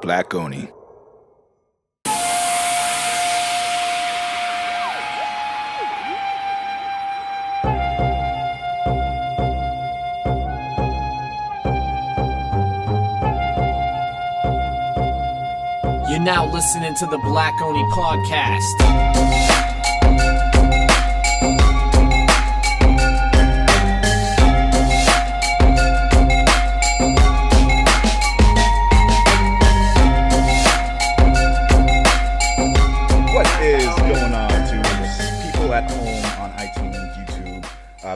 Black Oni. You're now listening to the Black Oni podcast.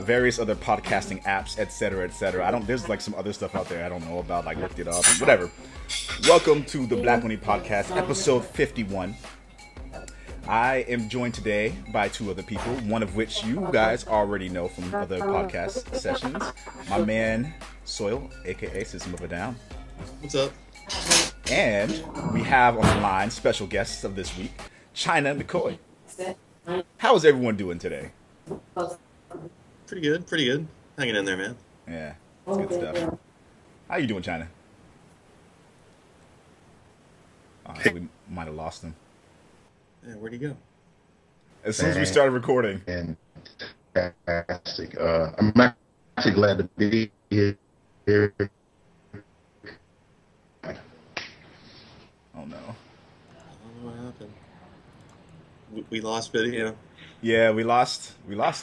Various other podcasting apps, etc., etc. There's like some other stuff out there I don't know about, like looked it up, whatever. Welcome to the Black Oni Podcast, episode 51. I am joined today by two other people, one of which you guys already know from other podcast sessions. My man, Soil, aka System of a Down. What's up? And we have on the line special guests of this week, Chyna Mccoy. How is everyone doing today? Pretty good. Hanging in there, man. Yeah, that's good stuff. How you doing, Chyna? Oh, we might have lost him. Yeah, where'd he go? As soon as we started recording. Fantastic. I'm actually glad to be here. Oh no. I don't know what happened. We lost video. Yeah, we lost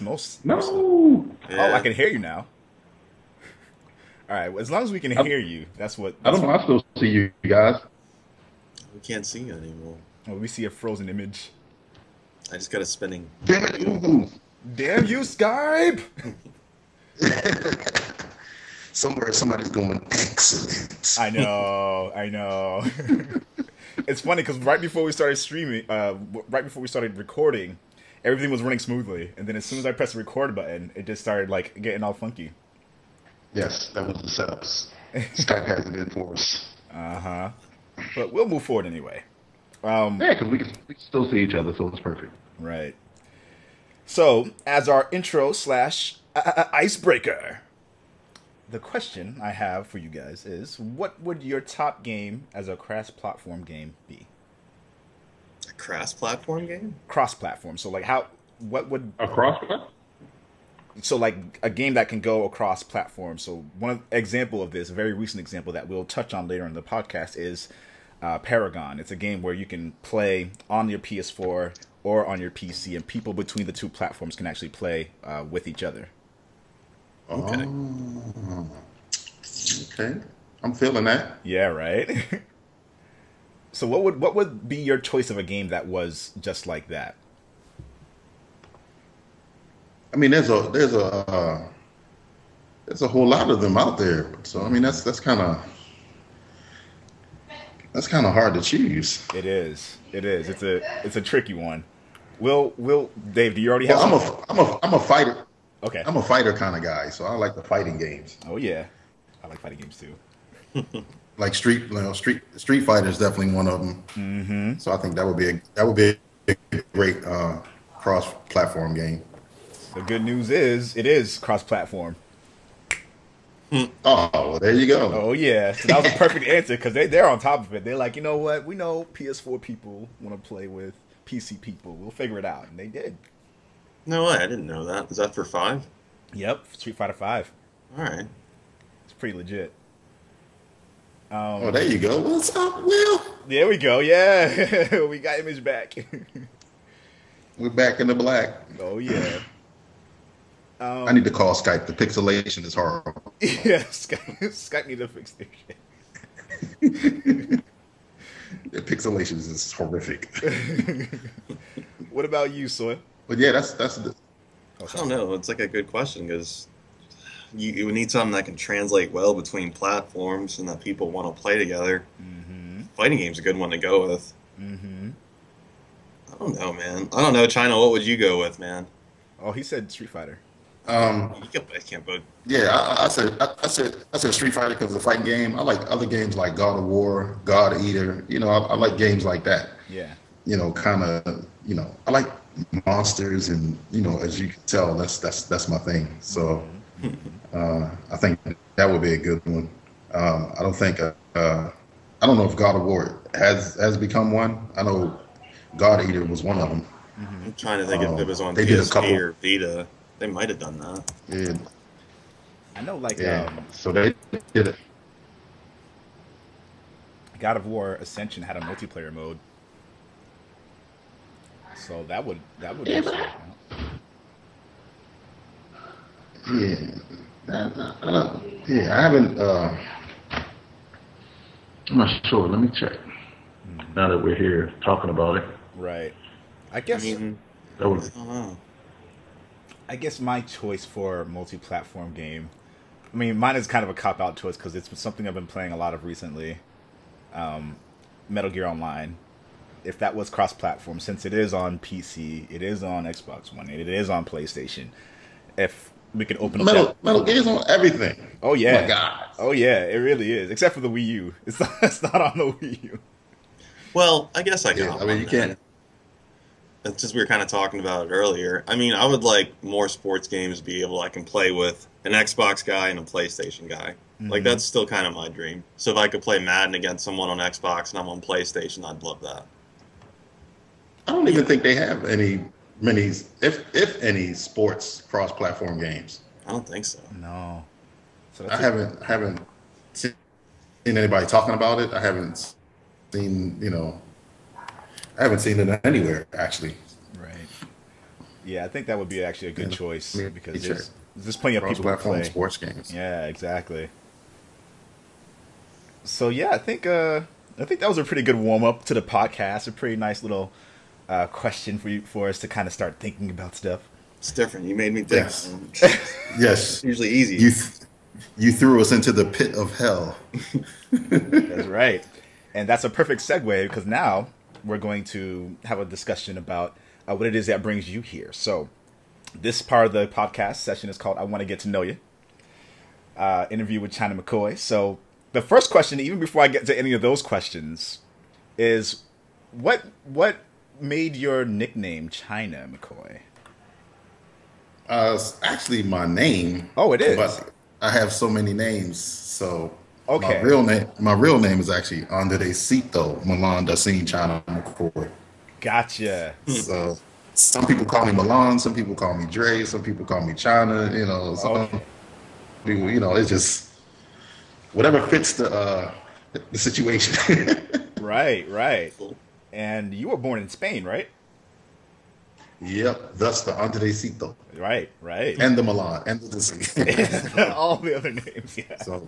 most. No. Yeah. Oh, I can hear you now. All right, well, as long as we can hear you, that's what. I don't know. I still see you guys. We can't see you anymore. Oh, we see a frozen image. I just got a spinning. Damn it. Damn you, Skype! Somewhere somebody's going excellent. I know. It's funny because right before we started streaming, right before we started recording, everything was running smoothly, and then as soon as I pressed the record button, it just started like getting all funky. Yes, that was the setups. Skype has it in for us. But we'll move forward anyway. Yeah, because we can still see each other, so it's perfect. Right. So, as our intro / icebreaker, the question I have for you guys is, what would your top game as a cross-platform game be? A cross-platform game? Cross-platform. So, like, what would... A cross-platform? So, like, a game that can go across platforms. So, one example of this, a very recent example that we'll touch on later in the podcast is Paragon. It's a game where you can play on your PS4 or on your PC, and people between the two platforms can actually play with each other. Okay. Okay. I'm feeling that. Yeah, right? So what would be your choice of a game that was just like that? I mean, there's a whole lot of them out there. So I mean, that's kind of hard to choose. It is. It's a tricky one. Will Dave? Do you already have? I'm a fighter. Okay. I'm a fighter kind of guy, so I like the fighting games. Oh yeah, I like fighting games too. Like Street Fighter is definitely one of them. Mm-hmm. So I think that would be a great cross-platform game. The good news is it is cross-platform. Oh, well, there you go. Oh yeah, so that was a perfect answer because they're on top of it. They're like, you know what? We know PS4 people want to play with PC people. We'll figure it out, and they did. No way, I didn't know that. Is that for 5? Yep, Street Fighter 5. All right. It's pretty legit. Oh, there you go. What's up, Will? There we go. Yeah, we got Image back. We're back in the black. Oh yeah. I need to call Skype. The pixelation is horrible. Yeah, Skype need to fix their shit. The pixelation is horrific. What about you, Soy? But yeah, that's the. I don't know. It's like a good question because you need something that can translate well between platforms and that people want to play together. Mm-hmm. Fighting game's a good one to go with. Mm-hmm. I don't know, man. I don't know, Chyna. What would you go with, man? Oh, he said Street Fighter. I can't vote. Yeah, I said Street Fighter because the fighting game. I like other games like God of War, God Eater. You know, I like games like that. Yeah. You know, kind of. You know, I like monsters, and you know, as you can tell, that's my thing. So, I think that would be a good one. I don't think I don't know if God of War has become one. I know God Eater was one of them. I'm trying to think if it was on They did a PSP couple. or Vita. They might have done that. Yeah, I know, like yeah. So they did it. God of War Ascension had a multiplayer mode, so that would Yeah, actually but count. yeah, I haven't. I'm not sure. Let me check. Now that we're here talking about it, Right. I I guess mean, that I was don't know. I guess my choice for multi-platform game. I mean, mine is kind of a cop-out choice because it's something I've been playing a lot of recently. Metal Gear Online. If that was cross-platform, since it is on PC, it is on Xbox One, it is on PlayStation. If we could open up Metal Gear's on everything. oh Oh yeah, my God. oh yeah, it really is. Except for the Wii U, it's not on the Wii U. Well, I guess I Yeah, got I mean, one you then. can't. It's just we were kind of talking about it earlier. I mean, I would like more sports games to be able I can play with an Xbox guy and a PlayStation guy. Like that's still kind of my dream. So if I could play Madden against someone on Xbox and I'm on PlayStation, I'd love that. I don't even think they have many, if any, sports cross-platform games. I don't think so. No, so I that's haven't seen anybody talking about it. I haven't seen, I haven't seen it anywhere actually. right. Yeah, I think that would be actually a good Yeah, choice let me because check. there's plenty of people to Cross-platform play. sports games. Yeah, exactly. So yeah, I think that was a pretty good warm up to the podcast. A pretty nice little question for us to kind of start thinking about stuff. It's different. You made me think. Yes. Yes, It's usually easy. you threw us into the pit of hell. That's right, and that's a perfect segue because now we're going to have a discussion about what it is that brings you here. So this part of the podcast session is called "I Want to Get to Know You." Interview with Chyna Mccoy. So the first question, even before I get to any of those questions, is what made your nickname Chyna Mccoy? It's actually my name. Oh, it is? But I have so many names. So Okay. my real name is actually Andresito Milan Dacine Chyna McCoy. Gotcha. So some people call me Milan, some people call me Dre, some people call me Chyna. Some Okay. people, it's just whatever fits the situation. Right. And you were born in Spain, right? Yep, thus the Andresito Right. and the Milan and the Dacine. All the other names, yeah. So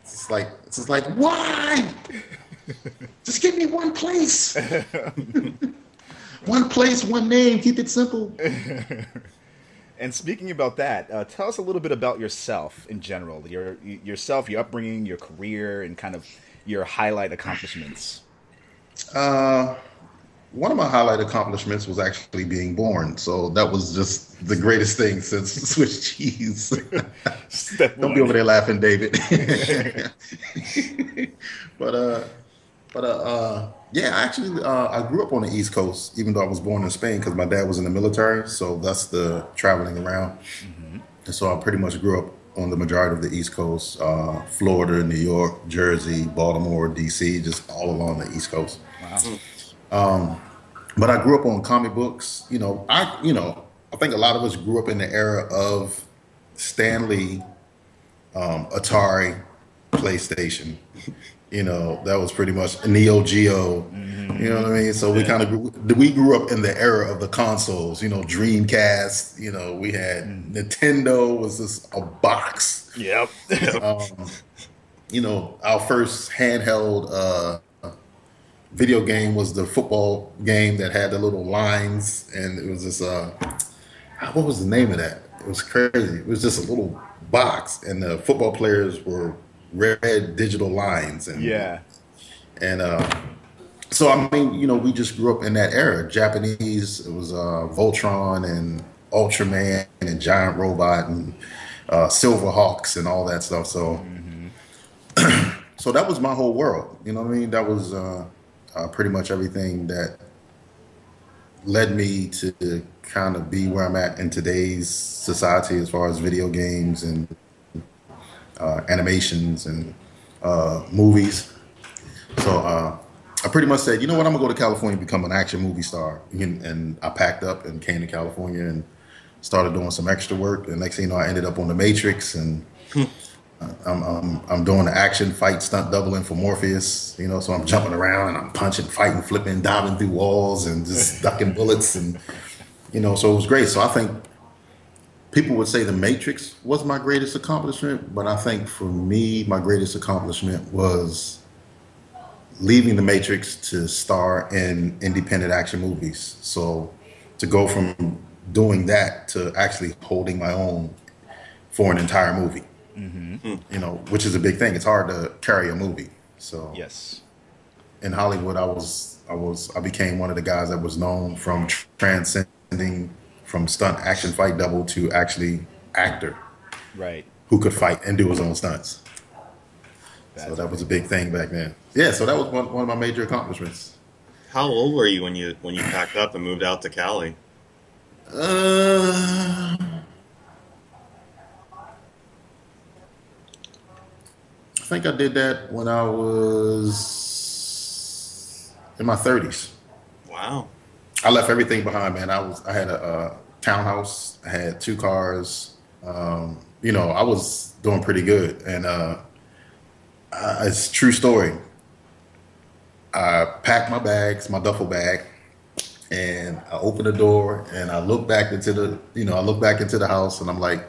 it's just like why? Just give me one place. One place, one name. Keep it simple. And speaking about that, tell us a little bit about yourself in general, yourself, your upbringing, your career, and kind of your highlight accomplishments. One of my highlight accomplishments was actually being born. So that was just the greatest thing since Swiss cheese. Step Don't one. be over there laughing, David. Yeah, actually, I grew up on the East Coast, even though I was born in Spain because my dad was in the military. So that's the traveling around. And so I pretty much grew up on the majority of the East Coast, Florida, New York, Jersey, Baltimore, DC, just all along the East Coast. Wow. But I grew up on comic books. I think a lot of us grew up in the era of Stan Lee, Atari, PlayStation. That was pretty much Neo Geo. You know what I mean? So we kind of we grew up in the era of the consoles. Dreamcast. We had Nintendo was just a box. Yep. Our first handheld video game was the football game that had the little lines, and it was this what was the name of that? It was crazy. It was just a little box, and the football players were red digital lines, and Yeah. and so I mean, we just grew up in that era. Japanese, it was Voltron and Ultraman and Giant Robot and Silverhawks and all that stuff. So so that was my whole world. You know what I mean? That was pretty much everything that led me to kind of be where I'm at in today's society as far as video games and animations and movies. So I pretty much said, you know what, I'm gonna go to California and become an action movie star. And I packed up and came to California and started doing some extra work. And next thing you know, I ended up on The Matrix, and I'm doing the action fight stunt doubling for Morpheus. You know, so I'm jumping around and I'm punching, fighting, flipping, diving through walls and just ducking bullets, and you know, so it was great. So I think people would say The Matrix was my greatest accomplishment, but I think for me, my greatest accomplishment was leaving The Matrix to star in independent action movies. So to go from doing that to actually holding my own for an entire movie, you know, which is a big thing. It's hard to carry a movie. So Yes. in Hollywood, I became one of the guys that was known from transcending from stunt action fight double to actually actor Right. who could fight and do his own stunts. That's So that was a big thing back then. Yeah, so that was one of my major accomplishments. How old were you when you packed up and moved out to Cali? I think I did that when I was in my 30s. Wow. I left everything behind, man. I had a townhouse. I had 2 cars. You know, I was doing pretty good, and it's a true story. I packed my bags, my duffel bag, and I opened the door and I looked back into the house, and I'm like,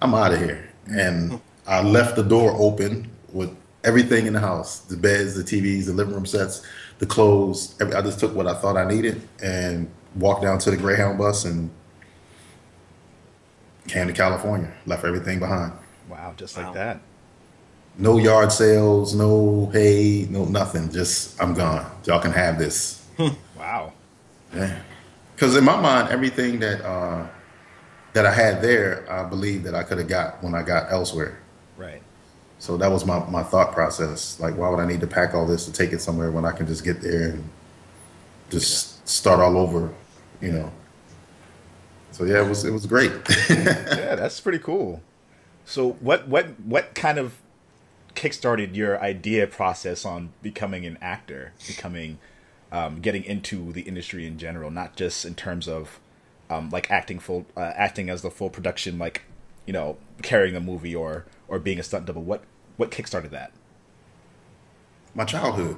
I'm out of here. And I left the door open with everything in the house, the beds, the TVs, the living room sets, the clothes. I just took what I thought I needed and walked down to the Greyhound bus and came to California, left everything behind. Wow, just like that. No yard sales, no hay, no nothing. Just, I'm gone. Y'all can have this. Wow. Yeah. Because in my mind, everything that I had there, I believe that I could have got when I got elsewhere. Right. So that was my thought process. Like, why would I need to pack all this to take it somewhere when I can just get there and just start all over, you know? So yeah, it was great. Yeah, that's pretty cool. So what kind of kickstarted your idea process on becoming an actor, getting into the industry in general, not just in terms of like acting as the full production, like, you know, carrying a movie or being a stunt double. What kickstarted that? My childhood.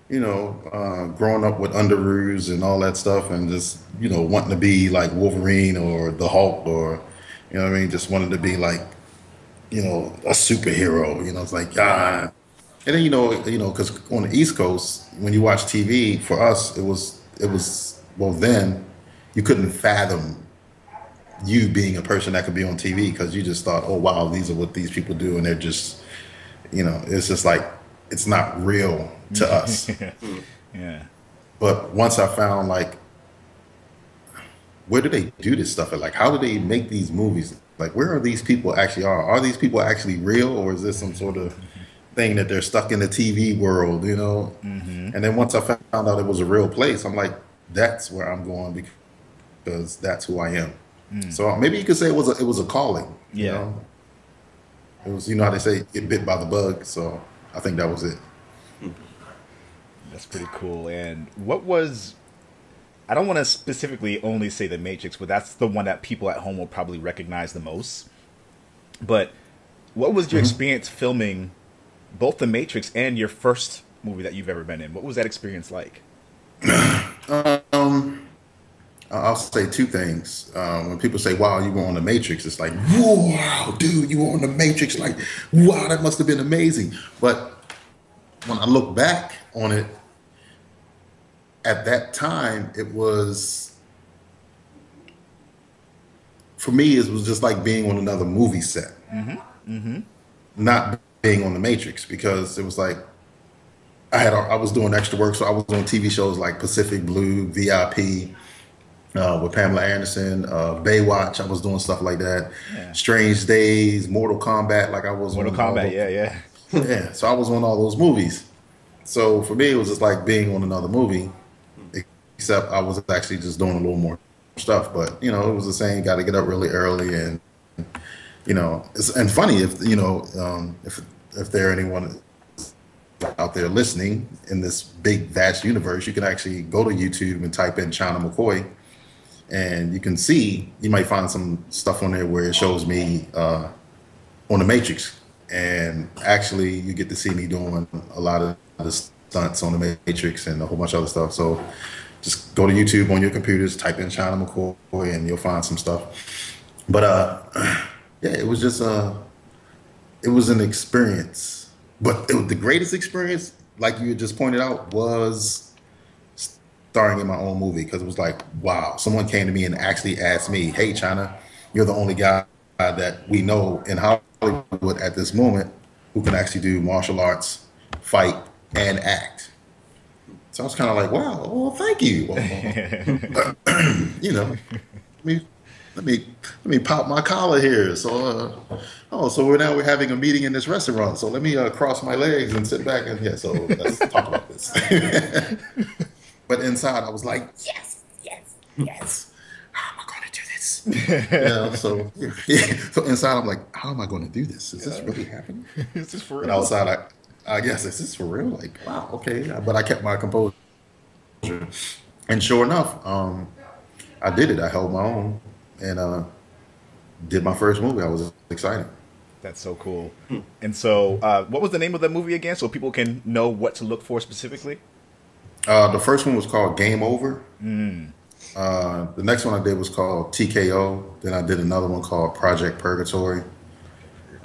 You know, growing up with underoos and all that stuff, and just, you know, wanting to be like Wolverine or the Hulk, or, you know what I mean, just wanted to be like, you know, a superhero. You know, it's like, and then you know, because on the East Coast, when you watch TV, for us, it was well, then you couldn't fathom you being a person that could be on TV, because you just thought, oh wow, these are what these people do, and they're just, you know, it's just like, it's not real to us. Yeah. But once I found, like, where do they do this stuff? Like, how do they make these movies? Like, where are these people actually are? Are these people actually real, or is this some sort of thing that they're stuck in the TV world, you know? And then once I found out it was a real place, I'm like, that's where I'm going, because that's who I am. So maybe you could say it was a calling. Yeah. You know? It was, you know how they say, get bit by the bug. So I think that was it. That's pretty cool. And what was, I don't want to specifically only say The Matrix, but that's the one that people at home will probably recognize the most. But what was your experience filming both The Matrix and your first movie that you've ever been in? What was that experience like? I'll say 2 things. When people say, wow, you were on The Matrix, it's like, wow, dude, you were on The Matrix. Like, wow, that must have been amazing. But when I look back on it, at that time, it was, for me, it was just like being on another movie set. Not being on The Matrix, because it was like, I was doing extra work, so I was on TV shows like Pacific Blue, VIP, with Pamela Anderson, Baywatch. I was doing stuff like that. Yeah. Strange Days, Mortal Kombat. Like, I was Mortal Kombat, yeah. Yeah, so I was on all those movies. So for me, it was just like being on another movie, except I was actually just doing a little more stuff. But, you know, it was the same. Got to get up really early and and funny if there anyone out there listening in this big vast universe, you can actually go to YouTube and type in Chyna Mccoy, and you might find some stuff on there where it shows me on the Matrix, and actually you get to see me doing a lot of the stunts on the Matrix and a whole bunch of other stuff. So just go to YouTube on your computers, type in Chyna Mccoy, and you'll find some stuff. But yeah, it was just it was an experience. But the greatest experience, like you had just pointed out, was starring in my own movie, because it was like, wow, someone came to me and actually asked me, hey, Chyna, you're the only guy that we know in Hollywood at this moment who can actually do martial arts, fight, and act. So I was kind of like, wow, well, thank you. Well, let me pop my collar here. So, so we're having a meeting in this restaurant. So let me cross my legs and sit back and so let's talk about this. But inside, I was like, yes. How am I going to do this? So inside, I'm like, how am I going to do this? Is this really happening? Is this for real? And outside, I guess, is this for real? Like, wow, okay. But I kept my composure, and sure enough, I did it. I held my own. And did my first movie. I was excited. That's so cool. And so, what was the name of the movie again, so people can know what to look for specifically? The first one was called Game Over. The next one I did was called TKO. Then I did another one called Project Purgatory.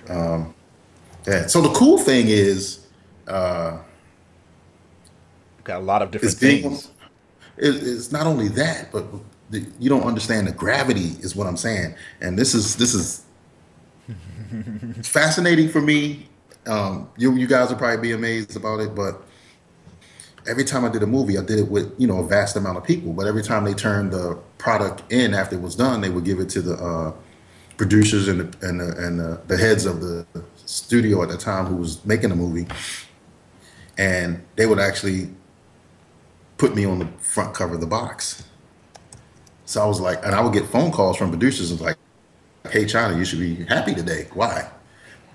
Yeah. So the cool thing is, got a lot of different things. It's not only that, but you don't understand the gravity is what I'm saying. And this is fascinating for me. You guys will probably be amazed about it, but every time I did a movie, I did it with a vast amount of people. But every time they turned the product in after it was done, they would give it to the producers and the heads of the studio at the time who was making the movie, and they would actually put me on the front cover of the box. So I was like, and I would get phone calls from producers and like, hey, Chyna, you should be happy today. Why?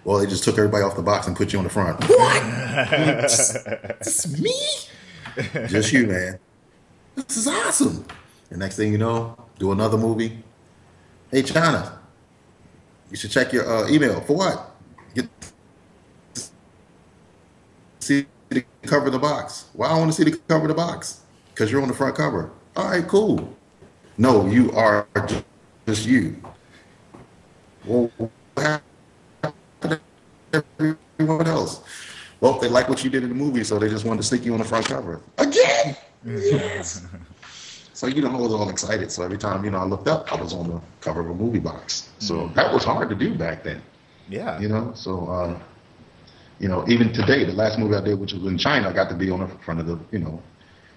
Well, they just took everybody off the box and put you on the front. What? It's me? Just you, man. This is awesome. The next thing you know, do another movie. Hey, Chyna, you should check your email. For what? See the cover of the box. Why I want to see the cover of the box? Because you're on the front cover. All right, cool. No, you are just you. Well, what happened to everyone else? Well, they like what you did in the movie, so they just wanted to stick you on the front cover. Again? Yes. So, I was all excited. So every time, I looked up, I was on the cover of a movie box. So that was hard to do back then. Yeah. So, even today, the last movie I did, which was in China, I got to be on the front of the,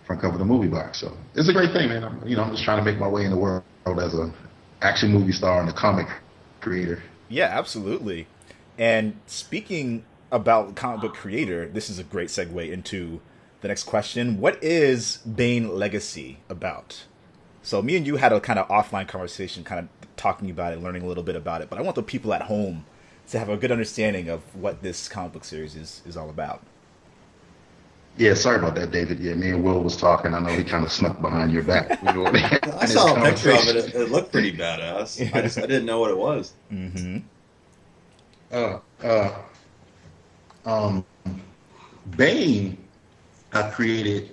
front cover of the movie box. So it's a great thing, man. I'm just trying to make my way in the world as an action movie star and a comic creator. Yeah, absolutely. And speaking about comic book creator, this is a great segue into the next question. What is Bein Legacy about? So me and you had a kind of offline conversation, kind of talking about it, learning a little bit about it. But I want the people at home to have a good understanding of what this comic book series is all about. Yeah, sorry about that, David. Yeah, me and Will was talking. I know he kind of snuck behind your back. I saw a picture of it. It looked pretty badass. I didn't know what it was. Bayne, I created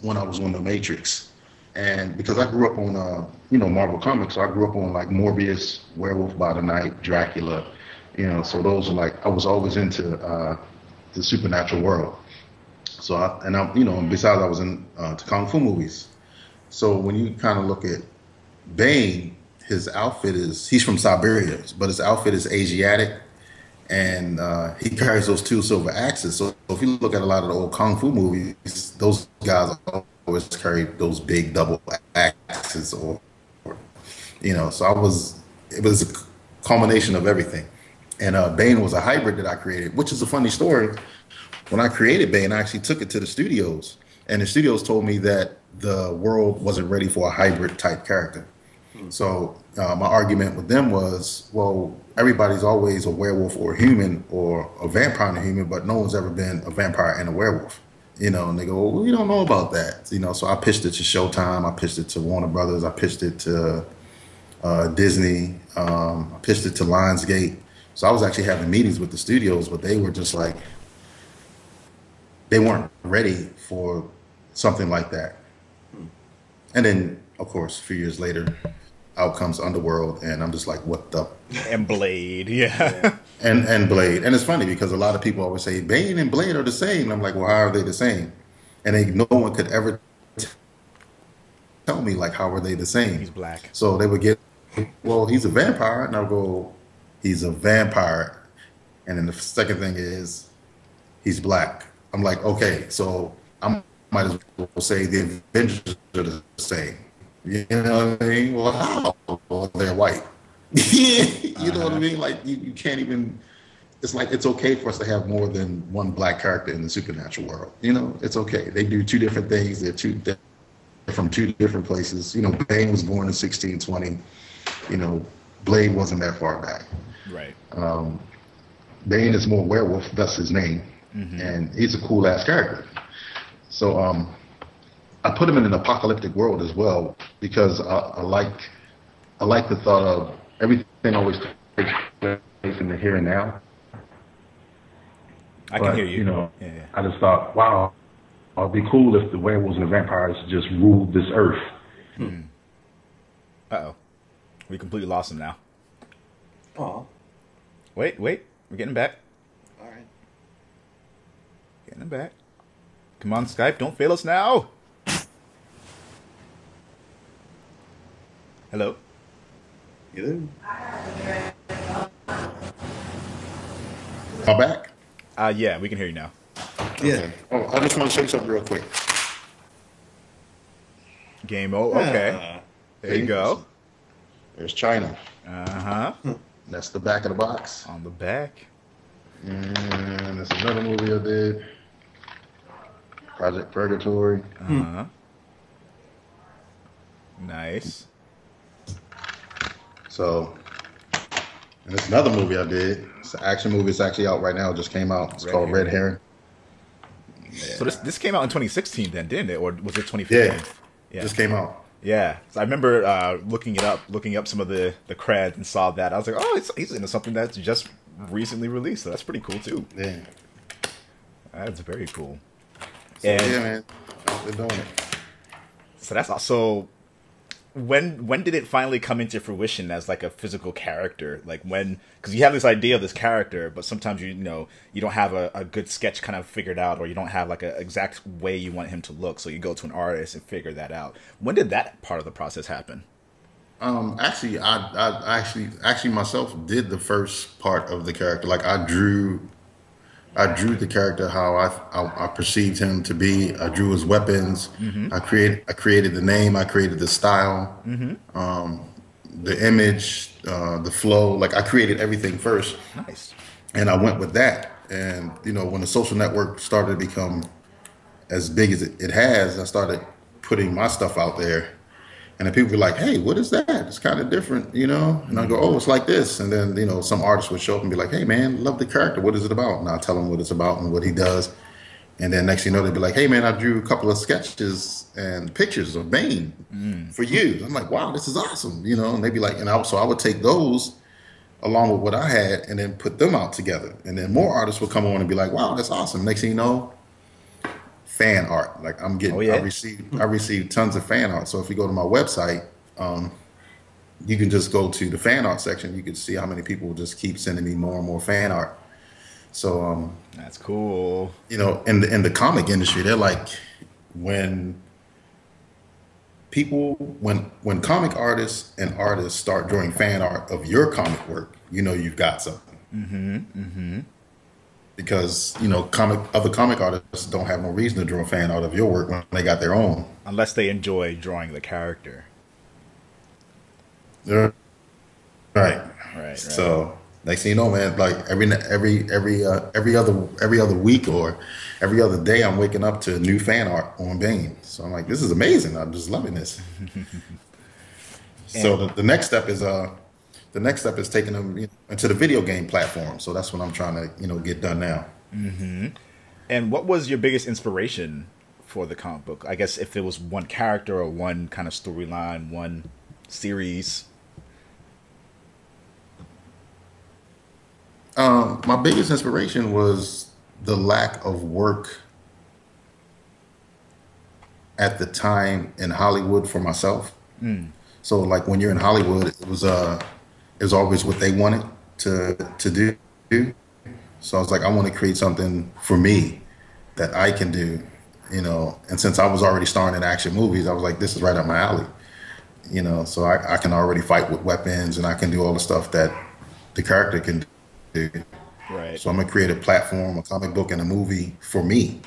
when I was on the Matrix, and because I grew up on Marvel Comics, so I grew up on like Morbius, Werewolf by the Night, Dracula, so those are like, I was always into the supernatural world. So besides I was in Kung Fu movies. So when you kind of look at Bayne, his outfit he's from Siberia, but his outfit is Asiatic, and he carries those two silver axes. So if you look at a lot of the old Kung Fu movies, those guys always carry those big double axes, so it was a culmination of everything. And Bayne was a hybrid that I created, which is a funny story. When I created Bayne, I actually took it to the studios, and the studios told me that the world wasn't ready for a hybrid type character. So my argument with them was, well, everybody's always a werewolf or a human or a vampire and a human, but no one's ever been a vampire and a werewolf. And they go, well, we don't know about that. So I pitched it to Showtime. I pitched it to Warner Brothers. I pitched it to Disney. I pitched it to Lionsgate. So I was actually having meetings with the studios, but they were just like, they weren't ready for something like that. And then, of course, a few years later, out comes Underworld, and I'm just like, what the? And Blade, yeah. And Blade. And it's funny because a lot of people always say, Bane and Blade are the same. And I'm like, well, how are they the same? And no one could ever tell me, like, how are they the same? He's black. So they would get, well, he's a vampire. And I'll go, he's a vampire. And then the second thing is, he's black. I'm like, okay, so I might as well say the Avengers are the same. You know what I mean? Well, how? Well, they're white. You know what I mean? Like, you can't even, it's like, it's okay for us to have more than one black character in the supernatural world. It's okay. They do two different things. They're from two different places. Bane was born in 1620. Blade wasn't that far back. Right. Bane is more werewolf, thus his name. Mm-hmm. And he's a cool ass character. So I put him in an apocalyptic world as well because I like the thought of everything always takes place in the here and now. I can hear you. Yeah. I just thought, wow, it'd be cool if the werewolves and the vampires just ruled this earth. Uh-oh. We completely lost him now. Aw. Wait. We're getting back. All right. Getting him back. Come on, Skype. Don't fail us now. Hello? You there? Am I back? Yeah, we can hear you now. Yeah. Oh, I just want to say something real quick. Game over. Okay. There you go. There's Chyna. Uh-huh. That's the back of the box. On the back. And there's another movie I did. Project Purgatory. Uh-huh. Nice. So, and there's another movie I did. It's an action movie. It's actually out right now. It just came out. It's called Red Herring. Yeah. So this came out in 2016 then, didn't it? Or was it 2015? Yeah. Just came out. Yeah. So I remember looking up some of the creds and saw that. I was like, oh, he's into something that's just recently released. So that's pretty cool too. Yeah. That's very cool. So, yeah, man. They're doing it. So that's also when did it finally come into fruition as like a physical character? Like when, because you have this idea of this character, but sometimes you don't have a good sketch kind of figured out, or you don't have like an exact way you want him to look. So you go to an artist and figure that out. When did that part of the process happen? Actually, I actually myself did the first part of the character. Like I drew the character how I perceived him to be. I drew his weapons. Mm-hmm. I created the name. I created the style, the image, the flow. Like I created everything first. Nice. And I went with that. And when the social network started to become as big as it has, I started putting my stuff out there. And then people were like, hey, what is that? It's kind of different, And I go, oh, it's like this. And then, some artists would show up and be like, hey, man, love the character. What is it about? And I'll tell them what it's about and what he does. And then next thing you know, they'd be like, hey, man, I drew a couple of sketches and pictures of Bane for you. I'm like, wow, this is awesome, And they'd be like, so I would take those along with what I had and then put them out together. And then more artists would come on and be like, wow, that's awesome. Next thing you know, fan art. Like I'm getting, I received tons of fan art. So if you go to my website, you can just go to the fan art section. You can see how many people just keep sending me more and more fan art. So that's cool. In the comic industry, they're like when comic artists and artists start drawing fan art of your comic work, you've got something. Mm-hmm. Mm-hmm. Because, other comic artists don't have no reason to draw fan art of your work when they got their own. Unless they enjoy drawing the character. Right. So next thing you know, man, like every other week or every other day, I'm waking up to new fan art on Bane. So I'm like, this is amazing. I'm just loving this. So And the next step is taking them into the video game platform. So that's what I'm trying to get done now. and what was your biggest inspiration for the comic book? I guess if it was one character or one kind of storyline, one series. My biggest inspiration was the lack of work at the time in Hollywood for myself. So like when you're in Hollywood, it was always what they wanted to do. So I was like, I want to create something for me that I can do, And since I was already starring in action movies, I was like, this is right up my alley, So I can already fight with weapons and I can do all the stuff that the character can do. Right. So I'm gonna create a platform, a comic book, and a movie for me,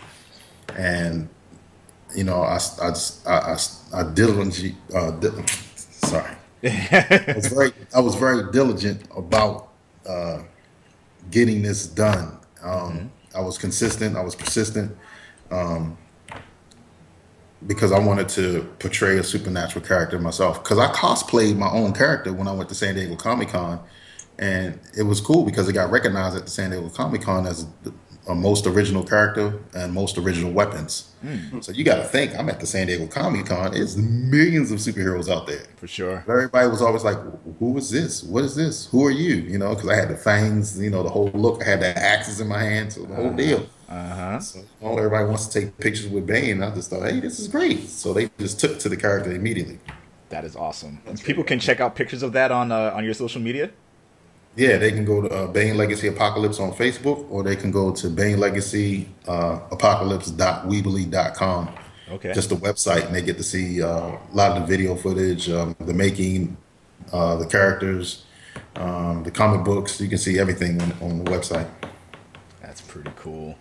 and I diligently, sorry, I was very diligent about getting this done. I was consistent, I was persistent, because I wanted to portray a supernatural character myself. Because I cosplayed my own character when I went to San Diego Comic-Con, and it was cool because it got recognized at the San Diego Comic-Con as a most original character and most original weapons. So you got to think, I'm at the San Diego Comic-Con. There's millions of superheroes out there. For sure. Everybody was always like, who is this? What is this? Who are you? Because I had the fangs, the whole look. I had the axes in my hand, so the whole deal. So everybody wants to take pictures with Bane. I just thought, hey, this is great. So they just took to the character immediately. That is awesome. And people can check out pictures of that on your social media? Yeah, they can go to Bein Legacy Apocalypse on Facebook, or they can go to Bein Legacy apocalypse.weebly.com. Okay. Just the website, and they get to see a lot of the video footage, the making, the characters, the comic books. You can see everything on the website. That's pretty cool.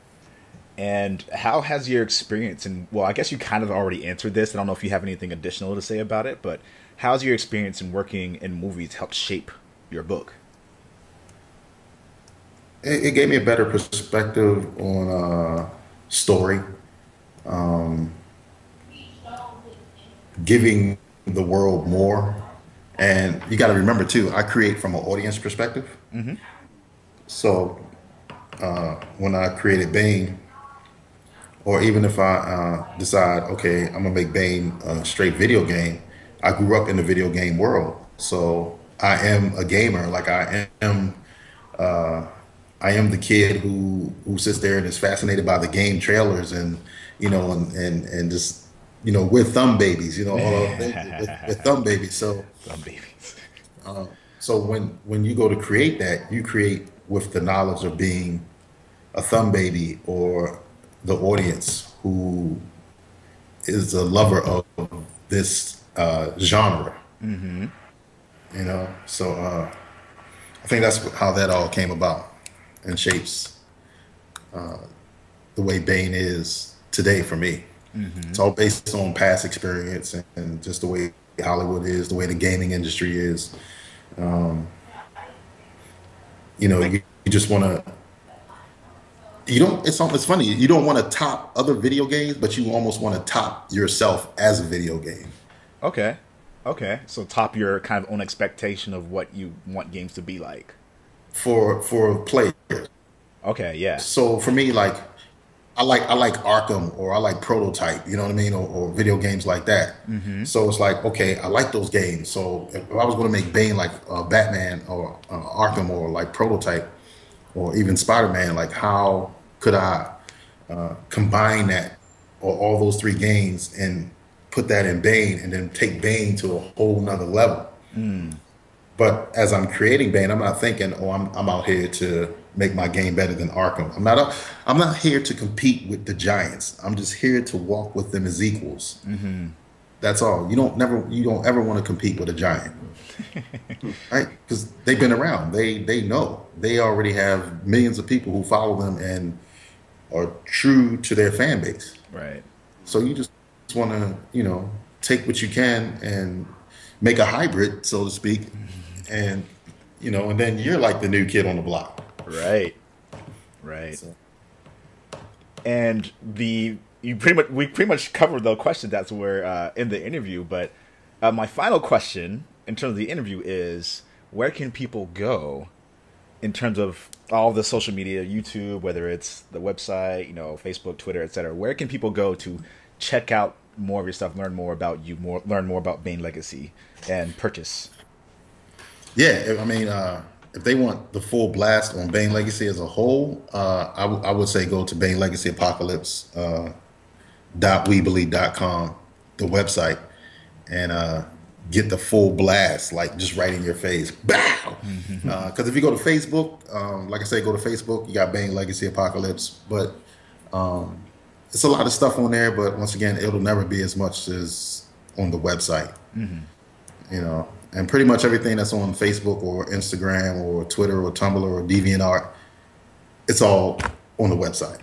And how has your experience, and well, I guess you kind of already answered this. I don't know if you have anything additional to say about it, but how's your experience in working in movies helped shape your book? It gave me a better perspective on story, giving the world more. And you got to remember too, I create from an audience perspective. So when I created Bane, or even if I decide, okay, I'm gonna make Bane a straight video game, I grew up in the video game world, so I am a gamer. Like I am the kid who sits there and is fascinated by the game trailers and just we're thumb babies, all those things, we're thumb babies. So Thumb babies. So when you go to create that, you create with the knowledge of being a thumb baby or the audience who is a lover of this genre. So I think that's how that all came about and shapes the way Bane is today for me. It's all based on past experience and just the way Hollywood is, the way the gaming industry is. You just want to. It's funny. You don't want to top other video games, but you almost want to top yourself as a video game. Okay. So top your kind of own expectation of what you want games to be like for players. Okay. Yeah. So for me, like I like Arkham, or I like Prototype. You know what I mean, or video games like that. So it's like, okay, I like those games. So if I was going to make Bane like Batman or Arkham, or like Prototype, or even Spider-Man, like how could I combine that, or all those three games, and put that in Bane, and then take Bane to a whole nother level. But as I'm creating Bane, I'm not thinking, oh, I'm out here to make my game better than Arkham. I'm not here to compete with the giants. I'm just here to walk with them as equals. That's all. You don't ever want to compete with a giant, right? Because they've been around. They know. They already have millions of people who follow them and are true to their fan base. Right. So you just want to, take what you can and make a hybrid, so to speak, and and then you're like the new kid on the block. Right. So. And we pretty much covered the question that's where in the interview, but my final question in terms of the interview is, where can people go in terms of all the social media, YouTube, whether it's the website, Facebook, Twitter, etc. Where can people go to check out more of your stuff, learn more about you, learn more about Bein Legacy, and purchase? Yeah, I mean, if they want the full blast on Bein Legacy as a whole, I would say go to Bein Legacy Apocalypse .weebly.com, the website, and get the full blast, like just right in your face. Bow! Because if you go to Facebook, like I say, go to Facebook, you got Bein Legacy Apocalypse, but it's a lot of stuff on there, but once again, it'll never be as much as on the website. And pretty much everything that's on Facebook or Instagram or Twitter or Tumblr or DeviantArt, it's all on the website.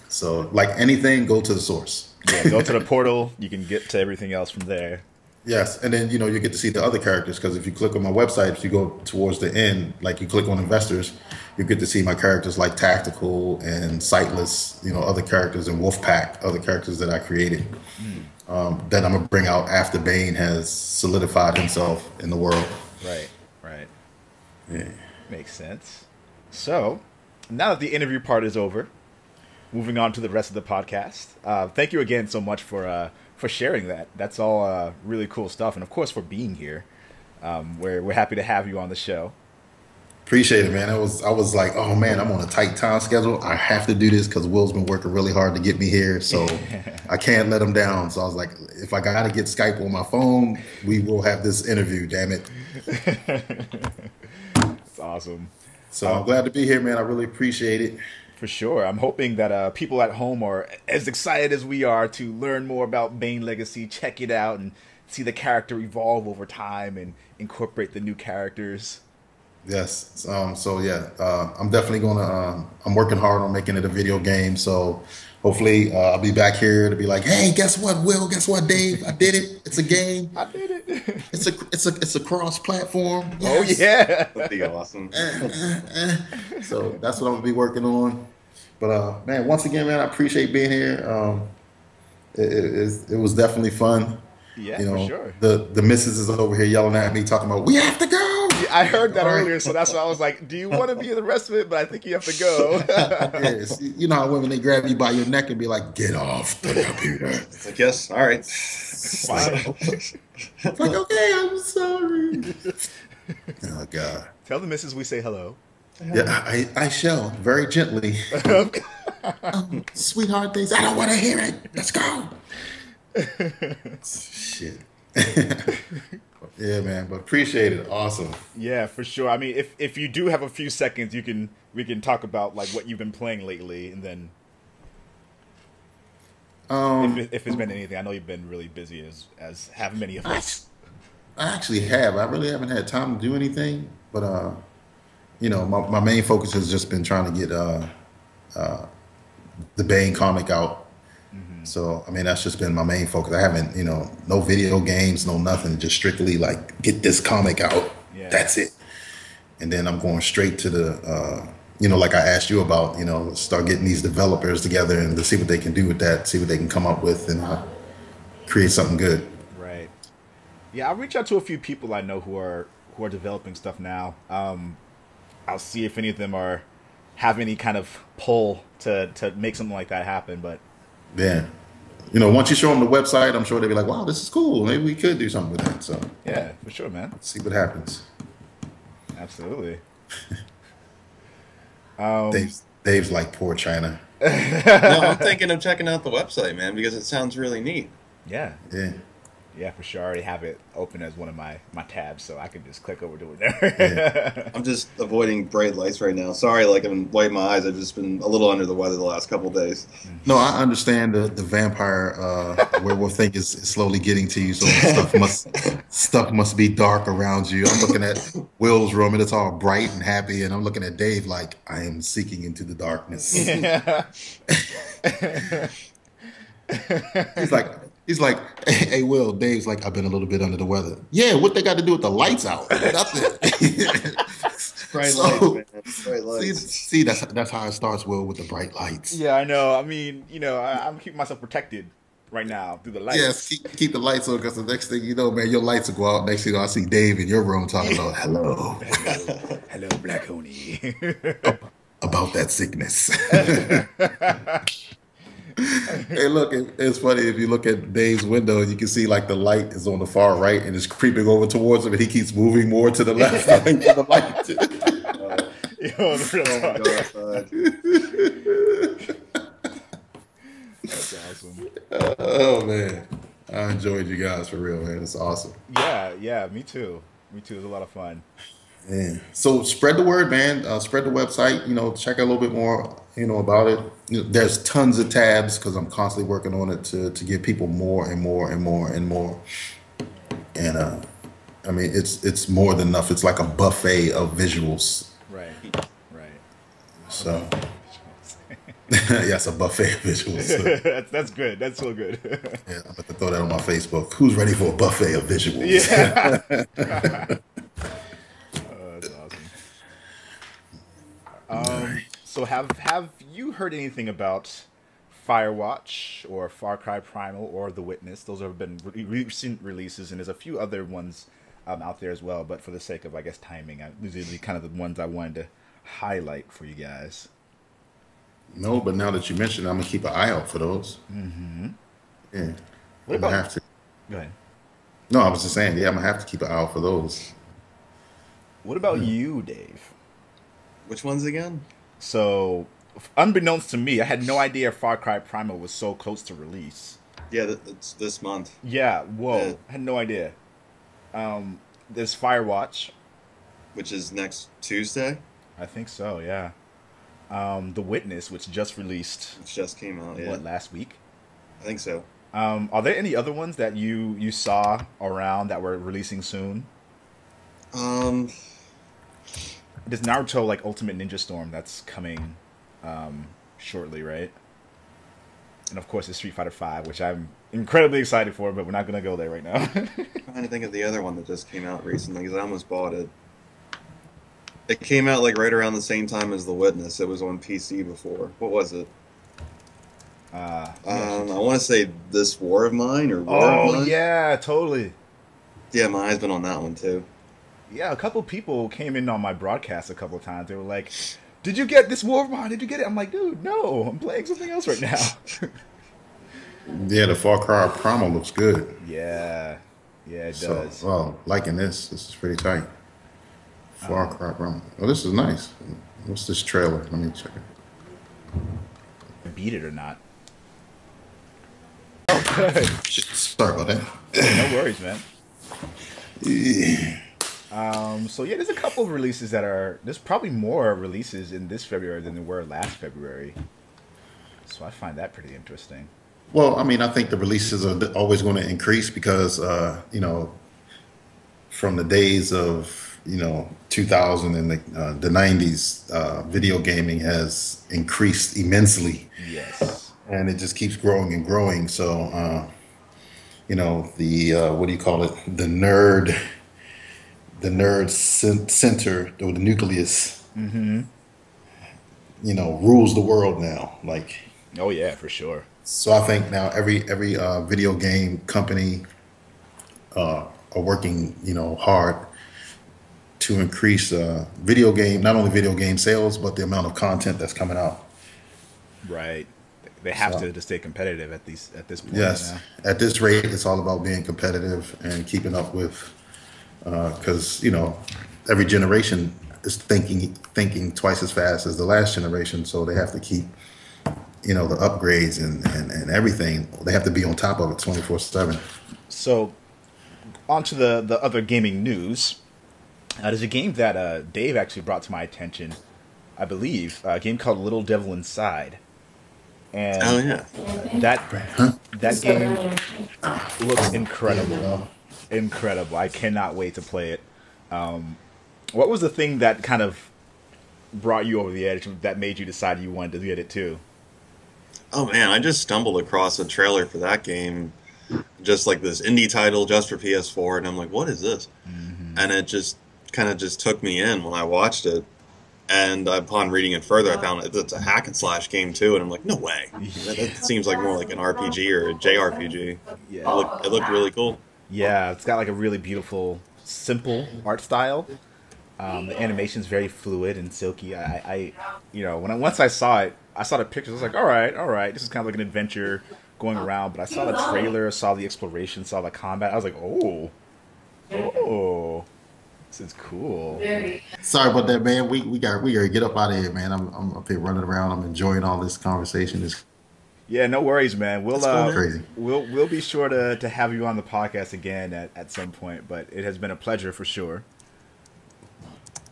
So like anything, go to the source. Yeah, go to the portal. You can get to everything else from there. Yes, and then you get to see the other characters, because if you click on my website, if you go towards the end, like you click on investors, you get to see my characters like Tactical and Sightless, other characters, and Wolfpack, other characters that I created that I'm gonna bring out after Bane has solidified himself in the world. Right. Yeah, makes sense. So now that the interview part is over, moving on to the rest of the podcast. Thank you again so much for sharing that. That's all really cool stuff, and of course for being here. We're happy to have you on the show. Appreciate it, man. I was like, oh man, I'm on a tight time schedule. I have to do this because Will's been working really hard to get me here, so I can't let him down. So I was like, if I gotta get Skype on my phone, we will have this interview. Damn it! That's awesome. So I'm glad to be here, man. I really appreciate it. For sure. I'm hoping that people at home are as excited as we are to learn more about Bein Legacy, check it out, and see the character evolve over time and incorporate the new characters. Yes. So yeah, I'm definitely gonna. I'm working hard on making it a video game. So hopefully, I'll be back here to be like, hey, guess what, Will? Guess what, Dave? I did it. It's a game. I did it. It's a cross-platform. Yes. Oh yeah, that'd be awesome. So that's what I'm gonna be working on. But man, once again, man, I appreciate being here. It was definitely fun. Yeah, for sure. The missus is over here yelling at me, talking about, we have to go. Yeah, I heard that earlier, so that's why I was like, do you want to be in the rest of it? But I think you have to go. Yes. You know how women, they grab you by your neck and be like, get off the computer. It's like, yes, all right. It's like, okay, I'm sorry. Oh, God. Tell the missus we say hello. Yeah, I shall, very gently. Sweetheart, things, I don't want to hear it. Let's go. Shit. Yeah, man, but appreciate it. Awesome. Yeah, for sure. I mean, if you do have a few seconds, we can talk about like what you've been playing lately, and then if it's been anything. I know you've been really busy, as have many of us. I actually have. I really haven't had time to do anything, but my main focus has just been trying to get the Bane comic out. So, I mean, that's just been my main focus. I haven't, no video games, no nothing, just strictly like get this comic out. Yeah. That's it. And then I'm going straight to the, like I asked you about, start getting these developers together and to see what they can do with that, see what they can come up with and create something good. Right. Yeah, I'll reach out to a few people I know who are developing stuff now. I'll see if any of them have any kind of pull to make something like that happen, but yeah. Once you show them the website, I'm sure they'll be like, wow, this is cool. Maybe we could do something with that. So yeah, for sure, man. Let's see what happens. Absolutely. Dave's like, poor Chyna. No, I'm thinking of checking out the website, man, because it sounds really neat. Yeah. Yeah. Yeah, for sure. I already have it open as one of my tabs, so I can just click over to it there. Yeah. I'm just avoiding bright lights right now. Sorry, like I've been wiping my eyes. I've just been a little under the weather the last couple of days. No, I understand the vampire werewolf thing is slowly getting to you, so stuff must be dark around you. I'm looking at Will's room and it's all bright and happy, and I'm looking at Dave like I am seeking into the darkness. Yeah. He's like, hey, Will, Dave's like, I've been a little bit under the weather. Yeah, what they got to do with the lights out? Nothing. Bright lights, man. Bright lights. See, that's how it starts, Will, with the bright lights. Yeah, I know. I mean, I'm keeping myself protected. right now through the Yes, lights. keep the lights on because the next thing you know, man, your lights will go out. Next thing you know, I see Dave in your room talking about hello, Hello, Black Oni. about that sickness. Hey, look, it's funny if you look at Dave's window, you can see like the light is on the far right and it's creeping over towards him, and he keeps moving more to the left to wait for the light. Yo, the real Oh my talk. god. That's awesome. Oh man, I enjoyed you guys for real, man. It's awesome. Yeah, me too. Me too. It was a lot of fun. Yeah. So spread the word, man. Spread the website. Check out a little bit more. About it. There's tons of tabs because I'm constantly working on it to give people more and more and more and more. And I mean, it's more than enough. It's like a buffet of visuals. Right, right. So yes, a buffet of visuals. That's good. That's so good. Yeah, I'm about to throw that on my Facebook. Who's ready for a buffet of visuals? Yeah. That's awesome. So have you heard anything about Firewatch or Far Cry Primal or The Witness? Those have been recent releases, and there's a few other ones out there as well. But for the sake of, I guess, timing, these are the kind of the ones I wanted to highlight for you guys. No, but now that you mentioned it, I'm gonna keep an eye out for those. Mm-hmm. Yeah, What I'm gonna about? have to. Go ahead. No, I was just saying, yeah, I'm gonna have to keep an eye out for those. What about you, Dave? Which ones again? So, unbeknownst to me, I had no idea Far Cry Primal was so close to release. Yeah, it's this month. Yeah, whoa, Yeah. I had no idea. There's Firewatch. Which is next Tuesday. I think so, yeah. The Witness, which just released, Which just came out. Yeah, what, last week? I think so. Are there any other ones that you saw around that were releasing soon? There's Naruto, like Ultimate Ninja Storm, that's coming shortly, right? And of course, it's Street Fighter V, which I'm incredibly excited for, but we're not gonna go there right now. Trying to think of the other one that just came out recently because I almost bought it. It came out like right around the same time as The Witness. It was on PC before. What was it? I want to say This War of Mine or War of Oh Mine. yeah, totally. Yeah, my eye's been on that one too. Yeah, a couple people came in on my broadcast a couple of times. They were like, "Did you get this War of Mine? Did you get it?" I'm like, "Dude, no, I'm playing something else right now." Yeah, the Far Cry Primal looks good. Yeah, it So, does. well, liking this. This is pretty tight. Far Cry Primal. Oh, this is nice. What's this trailer? Let me check it. Beat it or not? Oh, good. Sorry about that. No worries, man. Yeah. So yeah, there's a couple of releases that are. There's probably more releases in this February than there were last February. So I find that pretty interesting. Well, I mean, I think the releases are always going to increase because, from the days of 2000 and the 90s, video gaming has increased immensely. Yes. And it just keeps growing and growing. So, what do you call it? The nerd center or the nucleus, rules the world now. Like, Oh yeah, for sure. so I think now every video game company are working, hard to increase not only video game sales, but the amount of content that's coming out. Right. They have So, to stay competitive at this point. yes, Yeah. at this rate, it's all about being competitive and keeping up with, because every generation is thinking twice as fast as the last generation, so they have to keep the upgrades and everything. They have to be on top of it 24/7. So, on to the other gaming news. There's a game that Dave actually brought to my attention, I believe, a game called Little Devil Inside. And Oh yeah. that game looks incredible. Incredible. I cannot wait to play it. What was the thing that kind of brought you over the edge that made you decide you wanted to get it too? Oh man, I just stumbled across a trailer for that game, just like this indie title just for PS4, and I'm like, what is this? And it just kind of just took me in when I watched it. And upon reading it further, I found it's a hack and slash game too, and I'm like, no way. That seems like more like an RPG or a JRPG. Yeah. It looked really cool. Yeah, it's got like a really beautiful, simple art style. The animation's very fluid and silky. Once I saw it, I saw the pictures. I was like, all right, this is kind of like an adventure going around. But I saw the trailer, saw the exploration, saw the combat. I was like, oh, this is cool. Sorry about that, man. We gotta get up out of here, man. I'm up here running around. I'm enjoying all this conversation. Yeah, no worries, man. We'll crazy. We'll be sure to have you on the podcast again at some point. But it has been a pleasure for sure.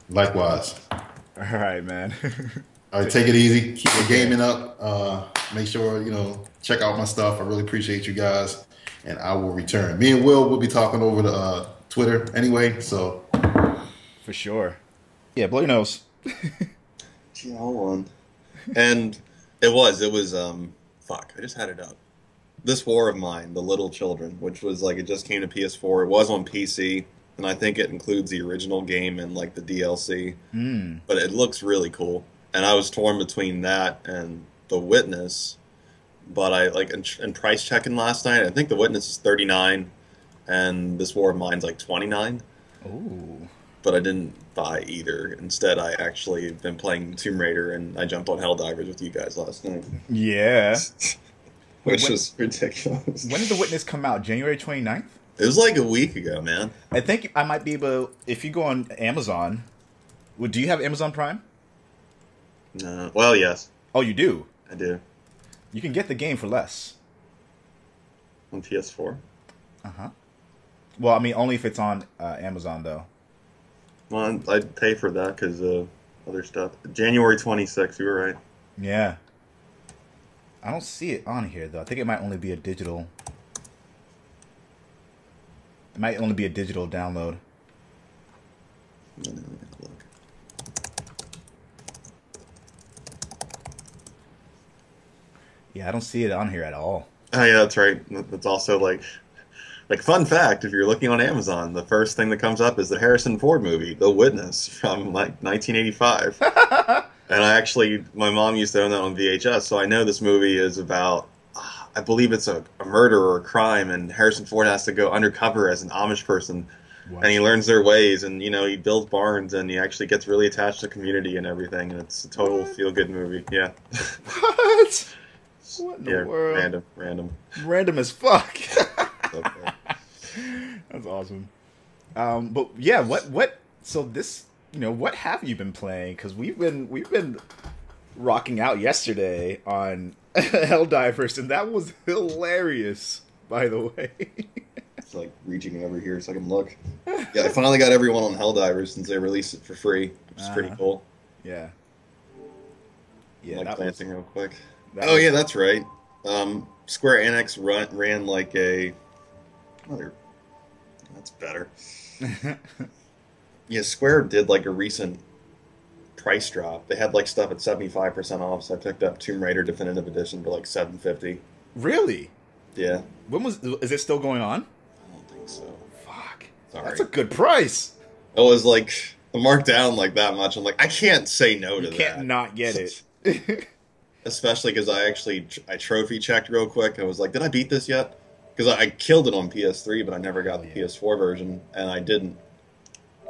Likewise. All right, man. All right, take it easy. Keep your gaming up. Make sure check out my stuff. I really appreciate you guys, and I will return. Me and Will be talking over the Twitter anyway. So for sure. Yeah, blow your nose. Yeah, hold on. And it was fuck. I just had it up. This War of Mine, The Little Children, which was like it just came to PS4. It was on PC. And I think it includes the original game and like the DLC. But it looks really cool. And I was torn between that and The Witness. But I in price checking last night, I think The Witness is $39 and this War of Mine's like $29. Ooh. But I didn't buy either. Instead, I actually have been playing Tomb Raider and I jumped on Helldivers with you guys last night. Yeah. Which was ridiculous. When did The Witness come out? January 29th? It was like a week ago, man. I think I might be able, if you go on Amazon, do you have Amazon Prime? No. Well, yes. Oh, you do? I do. You can get the game for less. On PS4? Uh-huh. Well, I mean, only if it's on Amazon, though. Well, I'd pay for that because of other stuff. January 26th, you were right. Yeah. I don't see it on here, though. I think it might only be a digital... It might only be a digital download. Yeah, I don't see it on here at all. Oh, yeah, that's right. That's also like fun fact, if you're looking on Amazon, the first thing that comes up is the Harrison Ford movie, The Witness, from like 1985. And my mom used to own that on VHS, so I know this movie is about... I believe it's a murder or a crime, and Harrison Ford has to go undercover as an Amish person, and he learns their ways, and he builds barns, and he actually gets really attached to community and everything, and it's a total feel-good movie. Yeah. What? What in the world? Random as fuck. Okay. That's awesome. But yeah, what? So this, what have you been playing? Because we've been rocking out yesterday on Helldivers, and that was hilarious, by the way. It's like reaching over here so I can look. Yeah, I finally got everyone on Helldivers since they released it for free, which is pretty cool. Yeah. Yeah, I'm that glancing was, real quick. that Oh was- yeah, that's right. Square Enix ran like a... That's better. Yeah, Square did like a recent price drop. They had like stuff at 75% off, so I picked up Tomb Raider Definitive Edition for like $750. Really? Yeah. Is it still going on? I don't think so. Fuck. Sorry. That's a good price. It was like marked down like that much. I'm like, I can't say no to You that. can't not get it. Especially because I trophy checked real quick. I was like, did I beat this yet? Because I killed it on PS3, but I never got the PS4 version, and I didn't.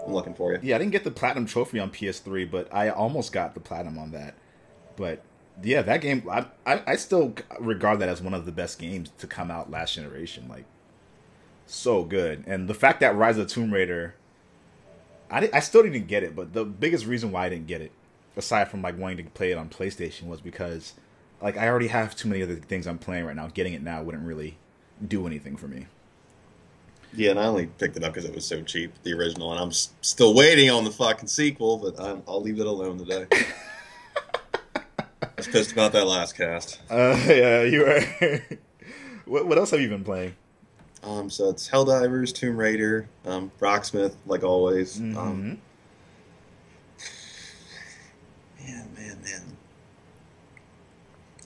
I'm looking for you. Yeah, I didn't get the Platinum Trophy on PS3, but I almost got the Platinum on that. But yeah, that game, I still regard that as one of the best games to come out last generation. Like, so good. And the fact that Rise of the Tomb Raider, I still didn't get it, but the biggest reason why I didn't get it, aside from like wanting to play it on PlayStation, was because like I already have too many other things I'm playing right now. Getting it now wouldn't really do anything for me. Yeah, and I only picked it up because it was so cheap, the original, and I'm still waiting on the fucking sequel, but I'll leave it alone today. I was pissed about that last cast. Yeah, you are. What else have you been playing? So it's Helldivers, Tomb Raider, Rocksmith, like always. Mm-hmm. Man.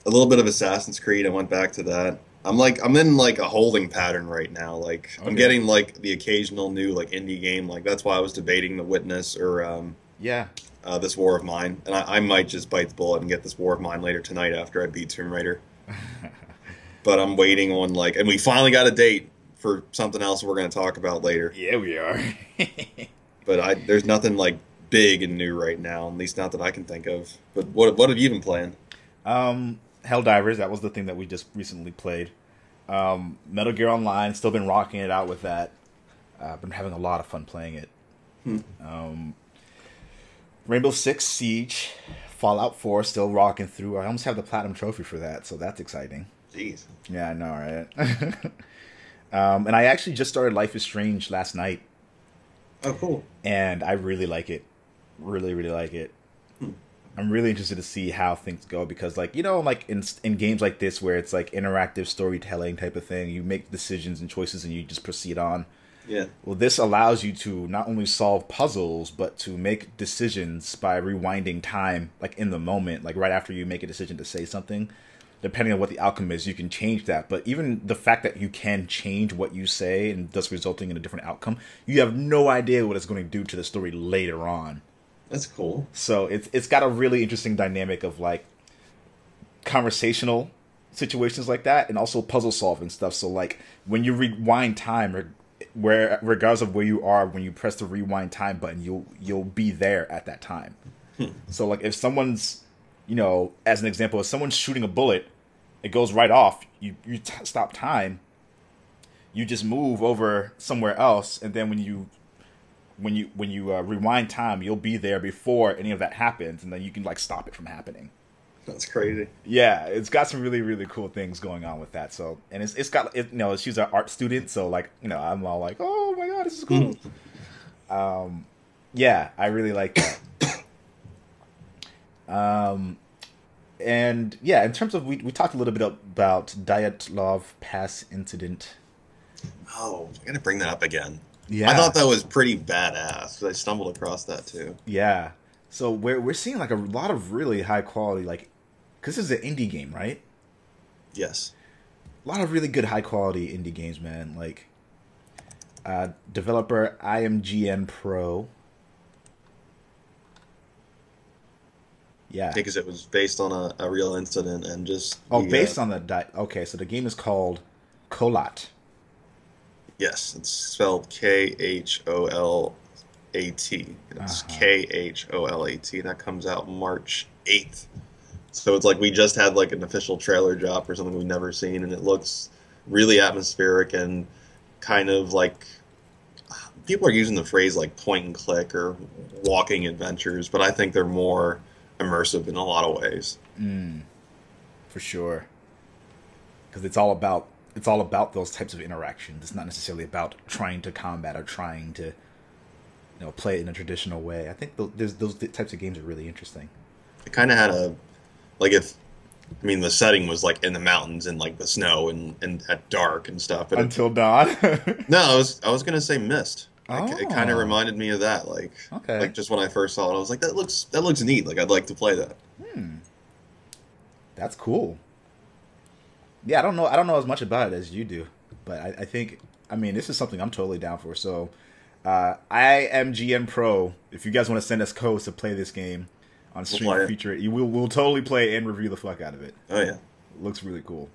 A little bit of Assassin's Creed. I went back to that. I'm in like a holding pattern right now. Like I'm getting like the occasional new like indie game. Like that's why I was debating The Witness or Yeah. this War of Mine, and I might just bite the bullet and get this War of Mine later tonight after I beat Tomb Raider. But I'm waiting on and we finally got a date for something else we're going to talk about later. Yeah, we are. But there's nothing big and new right now, at least not that I can think of. But what have you been playing? Helldivers, that was the thing that we just recently played. Metal Gear Online, still been rocking it out with that. Been having a lot of fun playing it. Rainbow Six Siege, Fallout 4, still rocking through. I almost have the Platinum Trophy for that, so that's exciting. Jeez. Yeah, I know, right? And I actually just started Life is Strange last night. Oh, cool. And I really like it. Really, really like it. I'm really interested to see how things go because, in games like this where it's interactive storytelling type of thing, you make decisions and choices and you just proceed on. Yeah. Well, this allows you to not only solve puzzles, but to make decisions by rewinding time, in the moment, right after you make a decision to say something. Depending on what the outcome is, you can change that. But even the fact that you can change what you say and thus resulting in a different outcome, you have no idea what it's going to do to the story later on. That's cool. So it's got a really interesting dynamic of conversational situations like that, and also puzzle solving stuff. So when you rewind time, regardless of where you are, when you press the rewind time button, you'll be there at that time. So if someone's, as an example, if someone's shooting a bullet, it goes right off. You stop time. You just move over somewhere else, and then when you rewind time, you'll be there before any of that happens, and then you can stop it from happening. That's crazy. Yeah, it's got some really, really cool things going on with that. So, and it's got she's an art student, so I'm all oh my god, this is cool. Yeah, I really like that. And yeah, in terms of we talked a little bit about Dyatlov Pass incident. Oh, I gotta bring that up again. Yeah, I thought that was pretty badass because I stumbled across that too. Yeah, so we're seeing a lot of really high quality because this is an indie game, right? Yes. A lot of really good high quality indie games, man. Developer IMGN Pro. Yeah. Because it was based on a real incident and just... based on the... Okay, so the game is called Kolat. Yes, it's spelled Kholat. It's Kholat. That comes out March 8th. So it's we just had an official trailer drop for something we've never seen, and it looks really atmospheric and kind of people are using the phrase point and click or walking adventures, but I think they're more immersive in a lot of ways. For sure. Because it's all about those types of interactions. It's not necessarily about trying to combat or trying to play it in a traditional way. I think those types of games are really interesting. It kind of had the setting was in the mountains and the snow and at dark and stuff. But Until dawn. No, I was gonna say Mist. It kind of reminded me of that. Okay. Just when I first saw it, I was that looks neat. I'd like to play that. That's cool. Yeah, I don't know as much about it as you do, but I think this is something I'm totally down for. So, IMGN Pro, if you guys want to send us codes to play this game on stream, feature it. We'll totally play and review the fuck out of it. Oh yeah, looks really cool.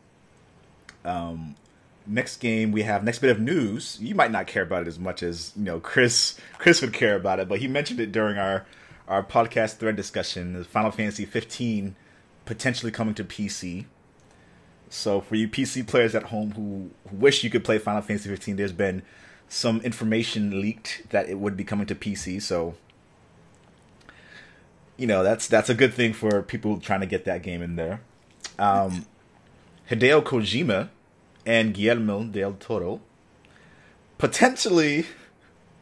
Next game we have, next bit of news. You might not care about it as much as Chris would care about it, but he mentioned it during our podcast thread discussion. The Final Fantasy 15 potentially coming to PC. So for you PC players at home who wish you could play Final Fantasy 15, there's been some information leaked that it would be coming to PC. So that's a good thing for people trying to get that game in there. Hideo Kojima and Guillermo Del Toro potentially